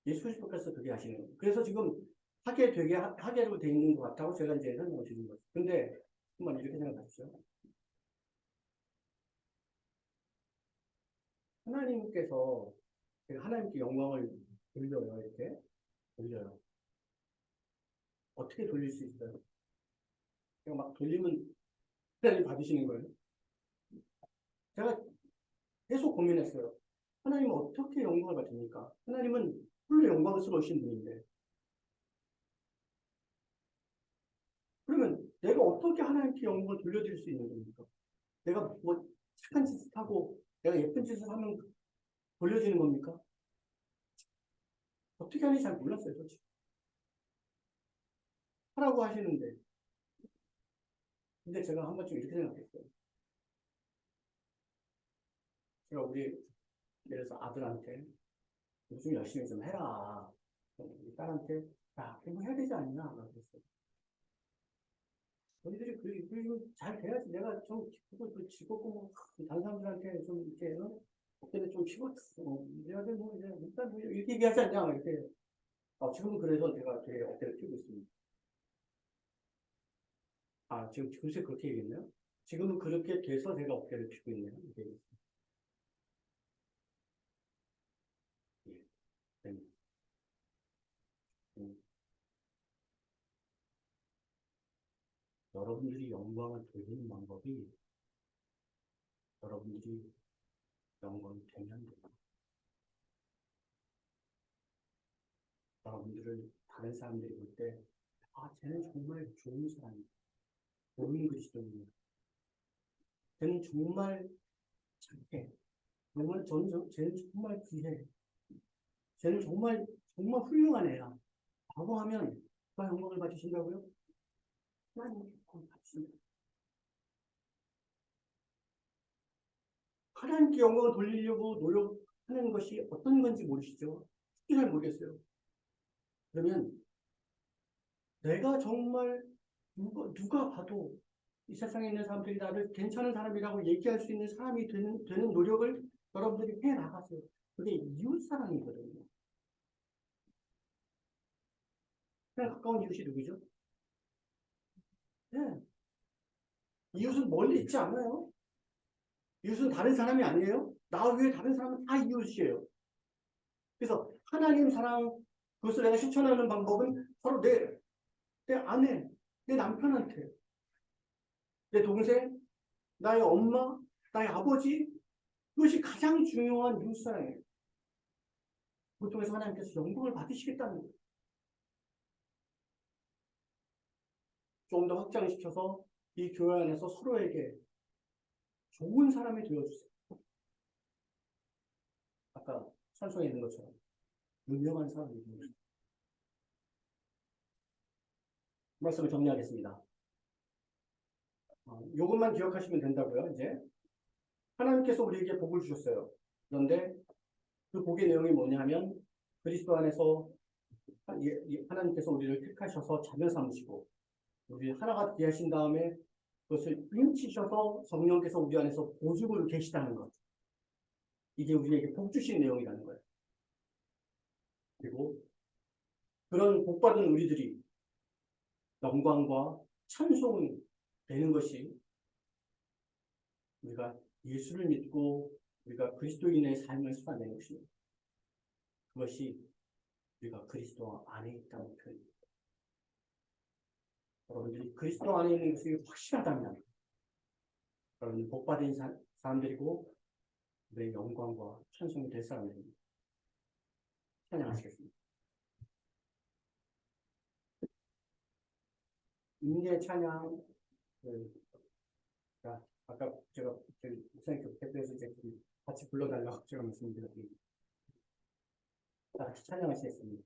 예수 그리스도께서 되게 하시는 거예요. 그래서 지금 하게로 돼 있는 것 같다고 제가 이제 설명을 드린 거죠. 근데 한번 이렇게 생각하십시오. 하나님께서 제가 하나님께 영광을 돌려요. 이렇게 돌려요. 어떻게 돌릴 수 있어요? 제가 막 돌리면 하나님 받으시는 거예요. 제가 계속 고민했어요. 하나님은 어떻게 영광을 받습니까? 하나님은 홀로 영광스러우신 분인데. 그러면 내가 어떻게 하나님께 영광을 돌려드릴 수 있는 겁니까? 내가 뭐 착한 짓을 하고 내가 예쁜 짓을 하면 돌려지는 겁니까? 어떻게 하는지 잘 몰랐어요, 솔직히. 하라고 하시는데. 근데 제가 한 번쯤 이렇게 생각했어요. 제가 우리, 예를 들어서 아들한테 요즘 열심히 좀 해라. 우리 딸한테, 야, 공부 해야 되지 않냐? 그랬어요. 너희들이 잘 돼야지. 내가 좀 기쁘고 또 즐겁고, 뭐, 다른 사람들한테 좀 이렇게, 어깨를 좀 치고, 내가 뭐, 이제, 일단 뭐 이렇게 얘기하지 않냐? 이렇게. 지금은 그래서 제가 되게 어깨를 피고 있습니다. 지금 글쎄 그렇게 얘기했나요? 지금은 그렇게 돼서 제가 어깨를 피고 있네요. 이렇게 얘기했습니다. 예, 네. 여러분들이 영광을 돌리는 방법이 여러분들이 영광이 되면 돼요. 여러분들을 다른 사람들이 볼 때, 쟤는 정말 좋은 사람이야. 좋은 그리스도인이야. 쟤는 정말 착해. 쟤는 정말 귀해. 쟤는 정말 훌륭한 애야. 라고 하면 누가 영광을 받으신다고요? 하나님이 영광을 받으신다. 하나님께 영광을 돌리려고 노력하는 것이 어떤 건지 모르시죠? 특히 잘 모르겠어요. 그러면 내가 정말 누가 봐도 이 세상에 있는 사람들이 나를 괜찮은 사람이라고 얘기할 수 있는 사람이 되는 노력을 여러분들이 해 나가세요. 그게 이웃사랑이거든요. 그냥 가까운 이웃이 누구죠? 네. 이웃은 멀리 있지 않아요. 이웃은 다른 사람이 아니에요. 나 외에 다른 사람은 다 이웃이에요. 그래서 하나님 사랑, 그것을 내가 실천하는 방법은 바로 내 아내, 내 남편한테, 내 동생, 나의 엄마, 나의 아버지, 그것이 가장 중요한 이웃사랑이에요. 그걸 통해서 하나님께서 영광을 받으시겠다는 거예요. 좀 더 확장시켜서 이 교회 안에서 서로에게 좋은 사람이 되어주세요. 아까 찬송에 있는 것처럼 유명한 사람이 되어주세요. 말씀을 정리하겠습니다. 이것만 기억하시면 된다고요. 이제 하나님께서 우리에게 복을 주셨어요. 그런데 그 복의 내용이 뭐냐면 그리스도 안에서 하나님께서 우리를 택하셔서 자녀 삼으시고 우리 하나가 되게 하신 다음에 그것을 인치셔서 성령께서 우리 안에서 보증으로 계시다는 것. 이게 우리에게 복 주신 내용이라는 거예요. 그리고 그런 복 받은 우리들이 영광과 찬송이 되는 것이 우리가 예수를 믿고 우리가 그리스도인의 삶을 살아내는 것입니다. 그것이 우리가 그리스도 안에 있다는 표현입니다. 여러분들이 그리스도 안에 있는 것이 확실하다면 여러분들 복받은 사람들이고 내 영광과 찬송이 될 사람들입니다. 찬양하시겠습니다. 임계 찬양, 아까 제가 목사님 대표에서 같이 불러달라고 제가 말씀드렸습니다. 다 같이 찬양하시겠습니다.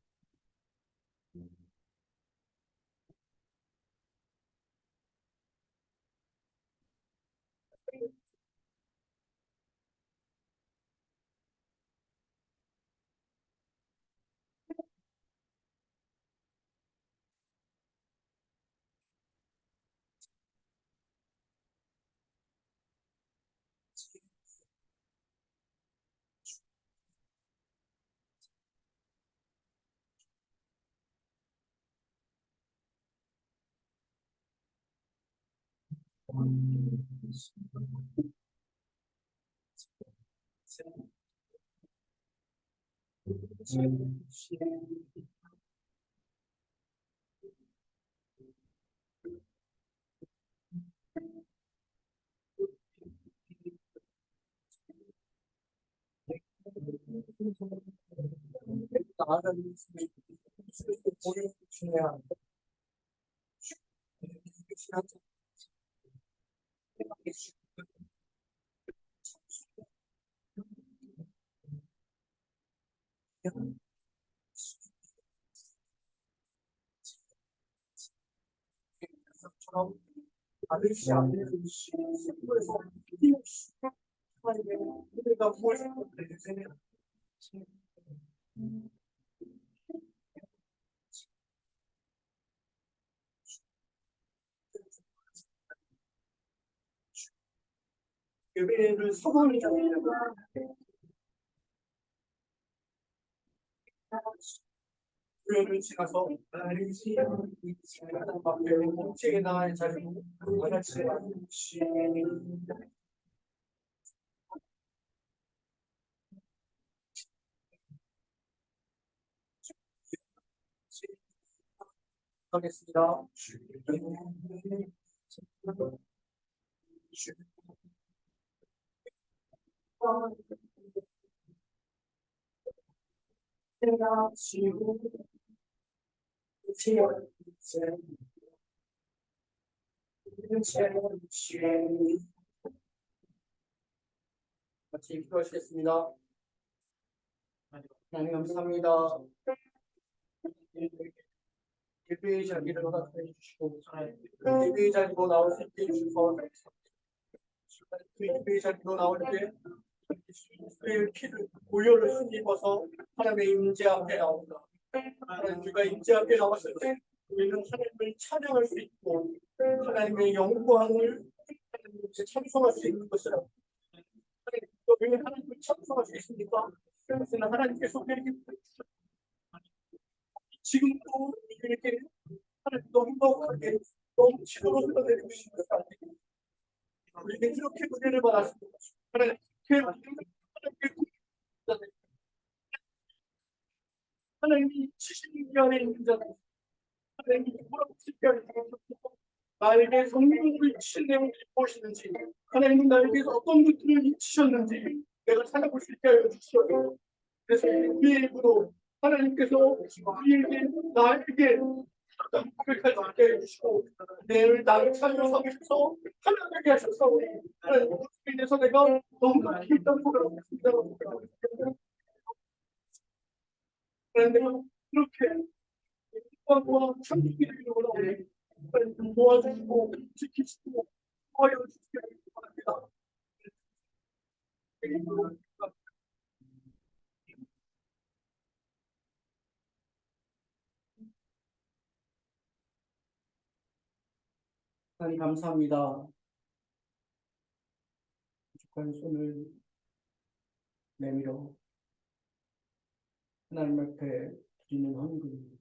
아저씨 안 되는 시골에서 우리가 무엇을 해주세요? 예배를 성공이잖아요. 교회를 지나서 나리지 앞에 공책에 나와 자리고 하나씩 하겠습니다. 내가 지고 같이 기도하시겠습니다. 하나님 감사합니다. 예배의 자리를 허락해 주시고 예배의 자리로 나올 수 있게 해주셔서 그 예배의 자리로 나올 때 예수의 피를 보혈을 힘입어서 하나님의 임재 앞에 나온다. 우리가 임재 앞에 나왔을 때 우리는 하나님을 찬양할 수 있고 하나님의 영광을 하나님께 찬송할 수 있는 것이라. 왜 하나님을 찬송할 수 있습니까? 그것은 하나님께서 우리에게 지금도 우리에게 하나님 너무 행복하게 너무 치도로 흘러내리고 싶은 것이 아니고 우리에게 이렇게 은혜를 받았습니다. 하나님이 70년에 있는 자들 하나님이 무엇을 나에게 성령을 주신 내용이 무엇이든지 하나님은 나에게서 어떤 것들을 잊으셨는지 내가 찾아볼 수 있게 하여 주시옵소서. 그래서 우리의 입으로 하나님께서 우리에게 나에게 고백할 수 있게 해주시고 내일 나를 찾아서 하나님에게 하셔서 하나님 인해서 내가 너무나 깊다고 생각합니다. 내가 그렇게 영광과 참기를 원하오니 도와주시고 지키시고 도와여 주시기 바랍니다. 하나님 감사합니다. 부족한 손을 내밀어 하나님 앞에 드리는 헌금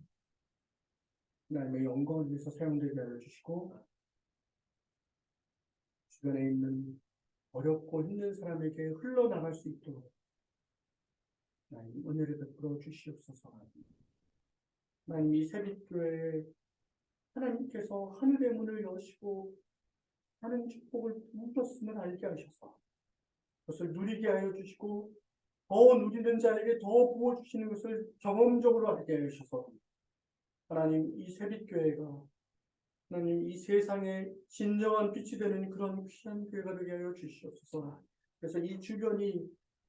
하나님의 영광을 위해서 사용되게 하여 주시고 주변에 있는 어렵고 힘든 사람에게 흘러나갈 수 있도록 하나님 은혜를 베풀어 주시옵소서. 하나님 이 새벽교회에 하나님께서 하늘의 문을 여시고 하나님 축복을 묻었음을 알게 하셔서 그것을 누리게 하여 주시고 더 누리는 자에게 더 부어주시는 것을 경험적으로 알게 하여 주셔서 하나님 이 새벽교회가 하나님 이 세상에 진정한 빛이 되는 그런 귀한 교회가 되게 하여 주시옵소서. 그래서 이 주변이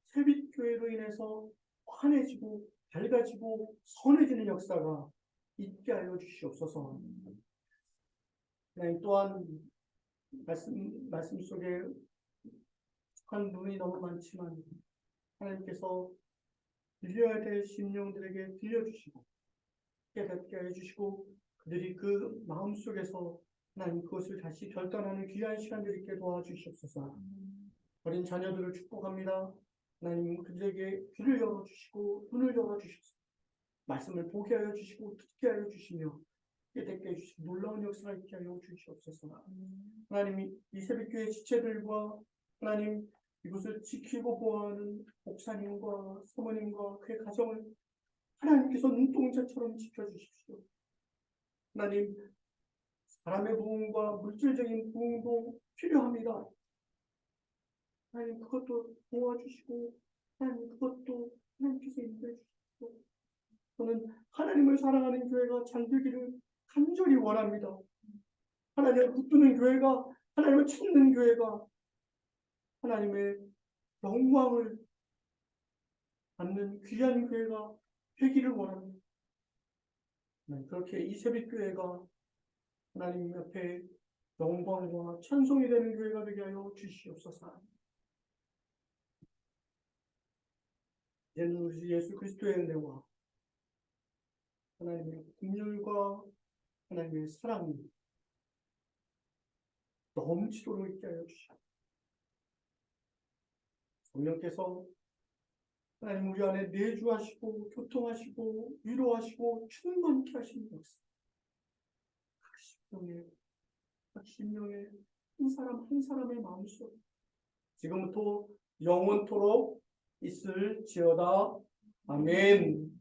새빛교회로 인해서 환해지고 밝아지고 선해지는 역사가 있게 하여 주시옵소서. 하나님 또한 말씀 속에 한 부분이 너무 많지만 하나님께서 들려야 될 심령들에게 들려주시고 깨닫게 해주시고 그들이 그 마음속에서 하나님 그것을 다시 결단하는 귀한 시간들이 있게 도와주시옵소서. 어린 자녀들을 축복합니다. 하나님 그들에게 귀를 열어주시고 눈을 열어주셔서 말씀을 보게 하여 주시고 듣게 하여 주시며 깨닫게 해주시고 놀라운 역사가 있게 하여 주시옵소서. 하나님 이 새벽교회 지체들과 하나님 이곳을 지키고 보호하는 목사님과 사모님과 그의 가정을 하나님께서 눈동자처럼 지켜주십시오. 하나님 사람의 부흥과 물질적인 부흥도 필요합니다. 하나님 그것도 도와주시고 하나님 그것도 하나님께서 인도해 주시고 저는 하나님을 사랑하는 교회가 잘 되기를 간절히 원합니다. 하나님을 붙드는 교회가 하나님을 찾는 교회가 하나님의 영광을 받는 귀한 교회가 되기를 원합니다. 그렇게 이 새벽교회가 하나님 옆에 영광과 찬송이 되는 교회가 되게 하여 주시옵소서. 이제는 우리 예수 그리스도의 은혜와 하나님의 긍휼과 하나님의 사랑이 넘치도록 있게 하여 주시옵소서. 성령께서 하나님 우리 안에 내주하시고 교통하시고 위로하시고 충만케 하시는 역사. 각 심령에 한 사람 한 사람의 마음속 지금부터 영원토록 있을지어다. 아멘.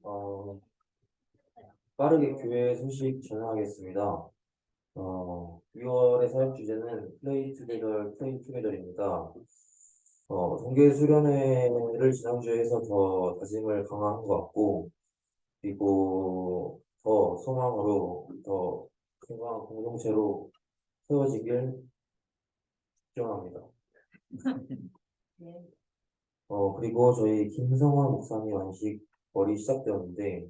어, 빠르게 교회 소식 전하겠습니다. 6월의 사역 주제는 플레이 투게더, 플레이 투게더입니다. 동계 수련회를 지난주에 해서 더 다짐을 강화한 것 같고, 그리고 더 소망으로, 더 건강한 공동체로 세워지길 기원합니다. 그리고 저희 김성환 목사님 안식 월이 시작되었는데,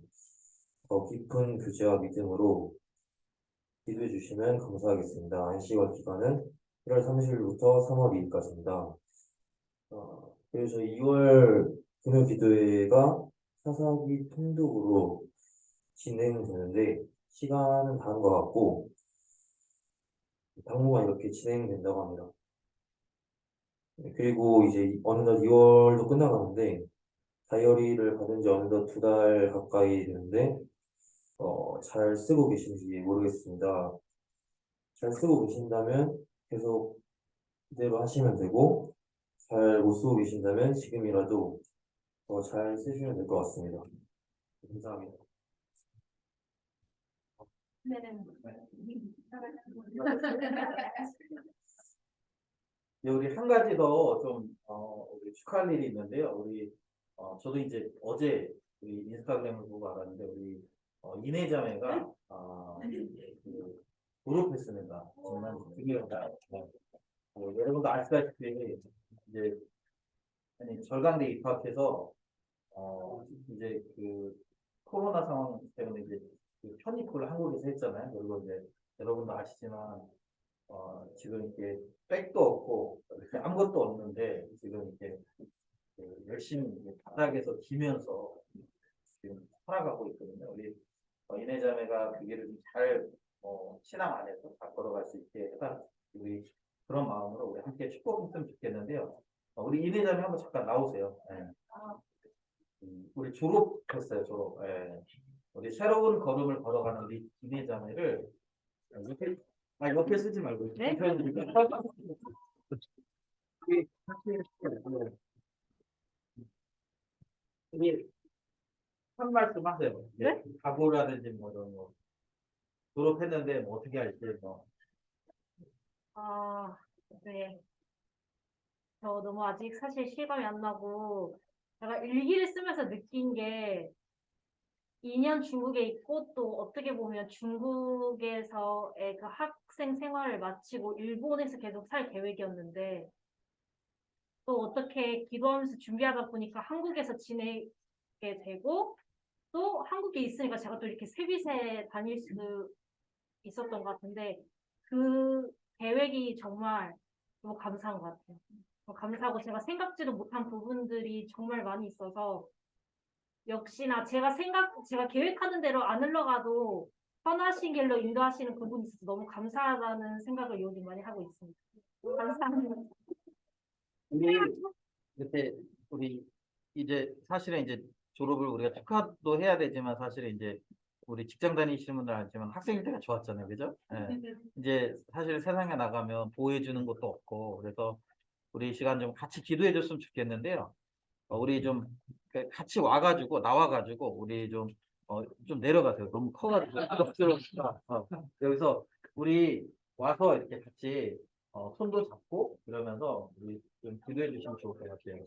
더 깊은 교제와 믿음으로 기도해 주시면 감사하겠습니다. 안식월 기간은 1월 30일부터 3월 2일까지입니다. 그리고 저희 2월 금요 기도회가 사사기 통독으로 진행되는데 시간은 다른 것 같고 당분간 이렇게 진행된다고 합니다. 그리고 이제 어느덧 2월도 끝나가는데 다이어리를 받은 지 어느덧 2달 가까이 되는데 잘 쓰고 계신지 모르겠습니다. 잘 쓰고 계신다면 계속 그대로 하시면 되고 잘 못 쓰고 계신다면 지금이라도 더 잘 쓰시면 될 것 같습니다. 감사합니다. 네, 우리 한 가지 더 좀 우리 축하할 일이 있는데요. 저도 이제 어제 우리 인스타그램을 보고 알았는데 우리 이내자매가 그 졸업했습니다. 지난 금요일날. 여러분도 아시다시피 이제 아니 절강대 입학해서 이제 그 코로나 상황 때문에 이제 그 편입을 한국에서 했잖아요. 그리고 이제 여러분도 아시지만 지금 이렇게 백도 없고 이렇게 아무것도 없는데 지금 이렇게 열심히 이제 바닥에서 기면서 지금 살아가고 있거든요. 우리 이내자매가 그 길을 잘 신앙 안에서 잘 걸어갈 수 있게 해서 우리 그런 마음으로 우리 함께 축복했으면 좋겠는데요. 우리 이내자매 한번 잠깐 나오세요. 네. 우리 졸업했어요, 졸업. 예. 우리 새로운 걸음을 걸어가는 우리 이내자매를 옆에 쓰지 말고 네? 이게 한 말씀 하세요. 네? 각오라든지 뭐 이런 거 졸업했는데 뭐 어떻게 할지 뭐. 네. 저 너무 아직 사실 실감이 안 나고 제가 일기를 쓰면서 느낀 게 2년 중국에 있고 또 어떻게 보면 중국에서의 그 학생 생활을 마치고 일본에서 계속 살 계획이었는데 또 어떻게 기도하면서 준비하다 보니까 한국에서 지내게 되고 또 한국에 있으니까 제가 또 이렇게 세빛에 다닐 수 있었던 것 같은데 그 계획이 정말 너무 감사한 것 같아요. 감사하고 제가 생각지도 못한 부분들이 정말 많이 있어서 역시나 제가 계획하는 대로 안 흘러가도 선하신 길로 인도하시는 그분이 있어서 너무 감사하다는 생각을 요즘 많이 하고 있습니다. 감사합니다. 우리 그때 우리 이제 사실은 이제 졸업을 우리가 축하도 해야 되지만 사실은 이제 우리 직장 다니시는 분들 알지만 학생일 때가 좋았잖아요, 그죠? 예. 이제 사실 세상에 나가면 보호해 주는 것도 없고 그래서 우리 이 시간 좀 같이 기도해 줬으면 좋겠는데요. 우리 좀 같이 와가지고 나와가지고 우리 좀 내려가세요. 너무 커가지고 부담스러우니까 여기서 우리 와서 이렇게 같이 손도 잡고 그러면서 우리 좀 기도해 주시면 좋을 것 같아요.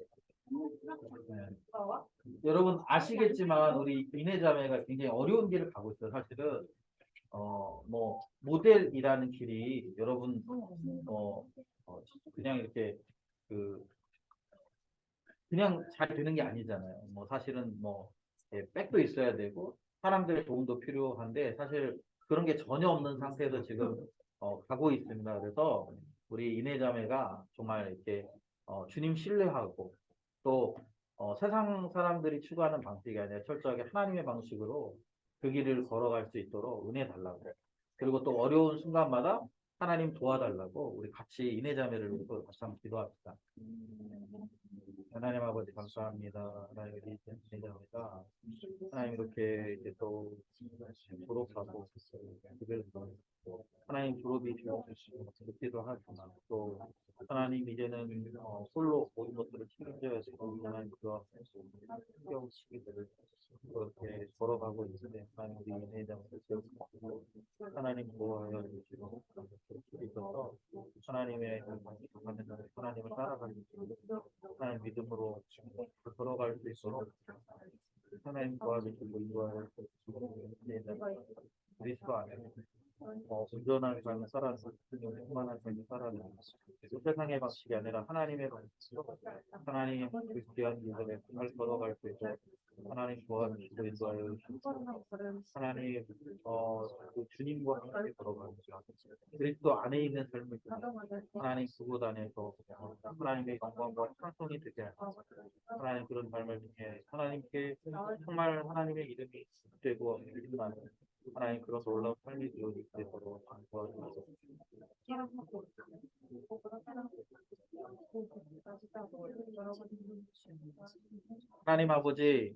네. 여러분 아시겠지만 우리 이내자매가 굉장히 어려운 길을 가고 있어요. 사실은 뭐 모델이라는 길이 여러분 그냥 이렇게 그 그냥 잘 되는 게 아니잖아요. 뭐 사실은 뭐 백도 있어야 되고 사람들의 도움도 필요한데 사실 그런 게 전혀 없는 상태에서 지금 가고 있습니다. 그래서 우리 이내자매가 정말 이렇게 주님 신뢰하고 또 세상 사람들이 추구하는 방식이 아니라 철저하게 하나님의 방식으로 그 길을 걸어갈 수 있도록 은혜 달라고. 그리고 또 어려운 순간마다 하나님 도와달라고 우리 같이 이내자매를 위해서 다시 한번 기도합시다. 하나님 아버지 감사합니다. 하나님 우리 이내자매가 하나님 이렇게 이제 또 졸업하고 하나님 졸업이 되어주시고 그렇기도 하지만 또 하나님 이제는 홀로 모든 것들을 책임져야 되고 하나님 그와 신경 쓰기들을 그렇게 걸어가고 있는데 하나님 우리 이내자매를 세우시고 하나님 도와여 주시고 그렇게 있어서 하나님의 하나님을 따라가는 하나님 믿음으로 걸어갈 수 있도록 하나님 도와주시고 인도하여 주시고 그리스도 안에 온전한 삶을 살아가는 충만한 삶을 살아가는 세상의 방식이 아니라 하나님의 방식으로 하나님의 그 귀한 길에 잘 걸어갈 수 있도록 하나님 도와주시고 인도하여 주시고 하나님 그 주님과 함께 걸어가는 그리스도 안에 있는 삶을 하나님 그곳 안에서 하나님의 영광과 찬송이 되게 하소서. 하나님 그런 삶을 통해 하나님께 정말 하나님의 이름이 되고 믿음나는 하나님 그런 놀라운 삶이 되어질 수 있도록 도와주소서. 하나님 아버지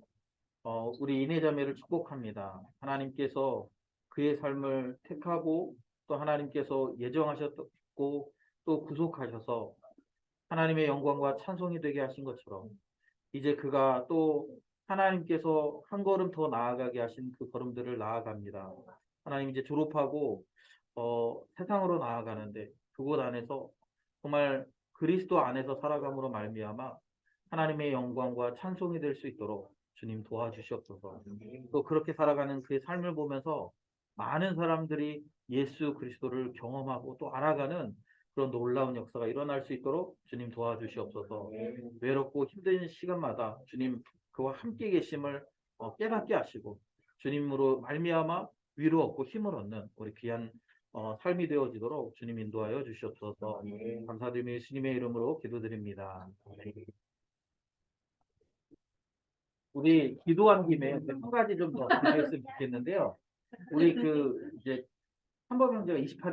우리 이내자매를 축복합니다. 하나님께서 그의 삶을 택하고 또 하나님께서 예정하셨고 또 구속하셔서 하나님의 영광과 찬송이 되게 하신 것처럼 이제 그가 또 하나님께서 한 걸음 더 나아가게 하신 그 걸음들을 나아갑니다. 하나님 이제 졸업하고 세상으로 나아가는데 그곳 안에서 정말 그리스도 안에서 살아감으로 말미암아 하나님의 영광과 찬송이 될 수 있도록 주님 도와주시옵소서. 또 그렇게 살아가는 그의 삶을 보면서 많은 사람들이 예수 그리스도를 경험하고 또 알아가는 그런 놀라운 역사가 일어날 수 있도록 주님 도와주시옵소서. 외롭고 힘든 시간마다 주님 그와 함께 계심을 깨닫게 하시고 주님으로 말미암아 위로 얻고 힘을 얻는 우리 귀한 삶이 되어지도록 주님 인도하여 주시옵소서. 감사드리며 예수님의 이름으로 기도드립니다. 우리 기도한 김에 한 가지 좀 더 기도했으면 좋겠는데요. 우리 이제 한범 형제가 28일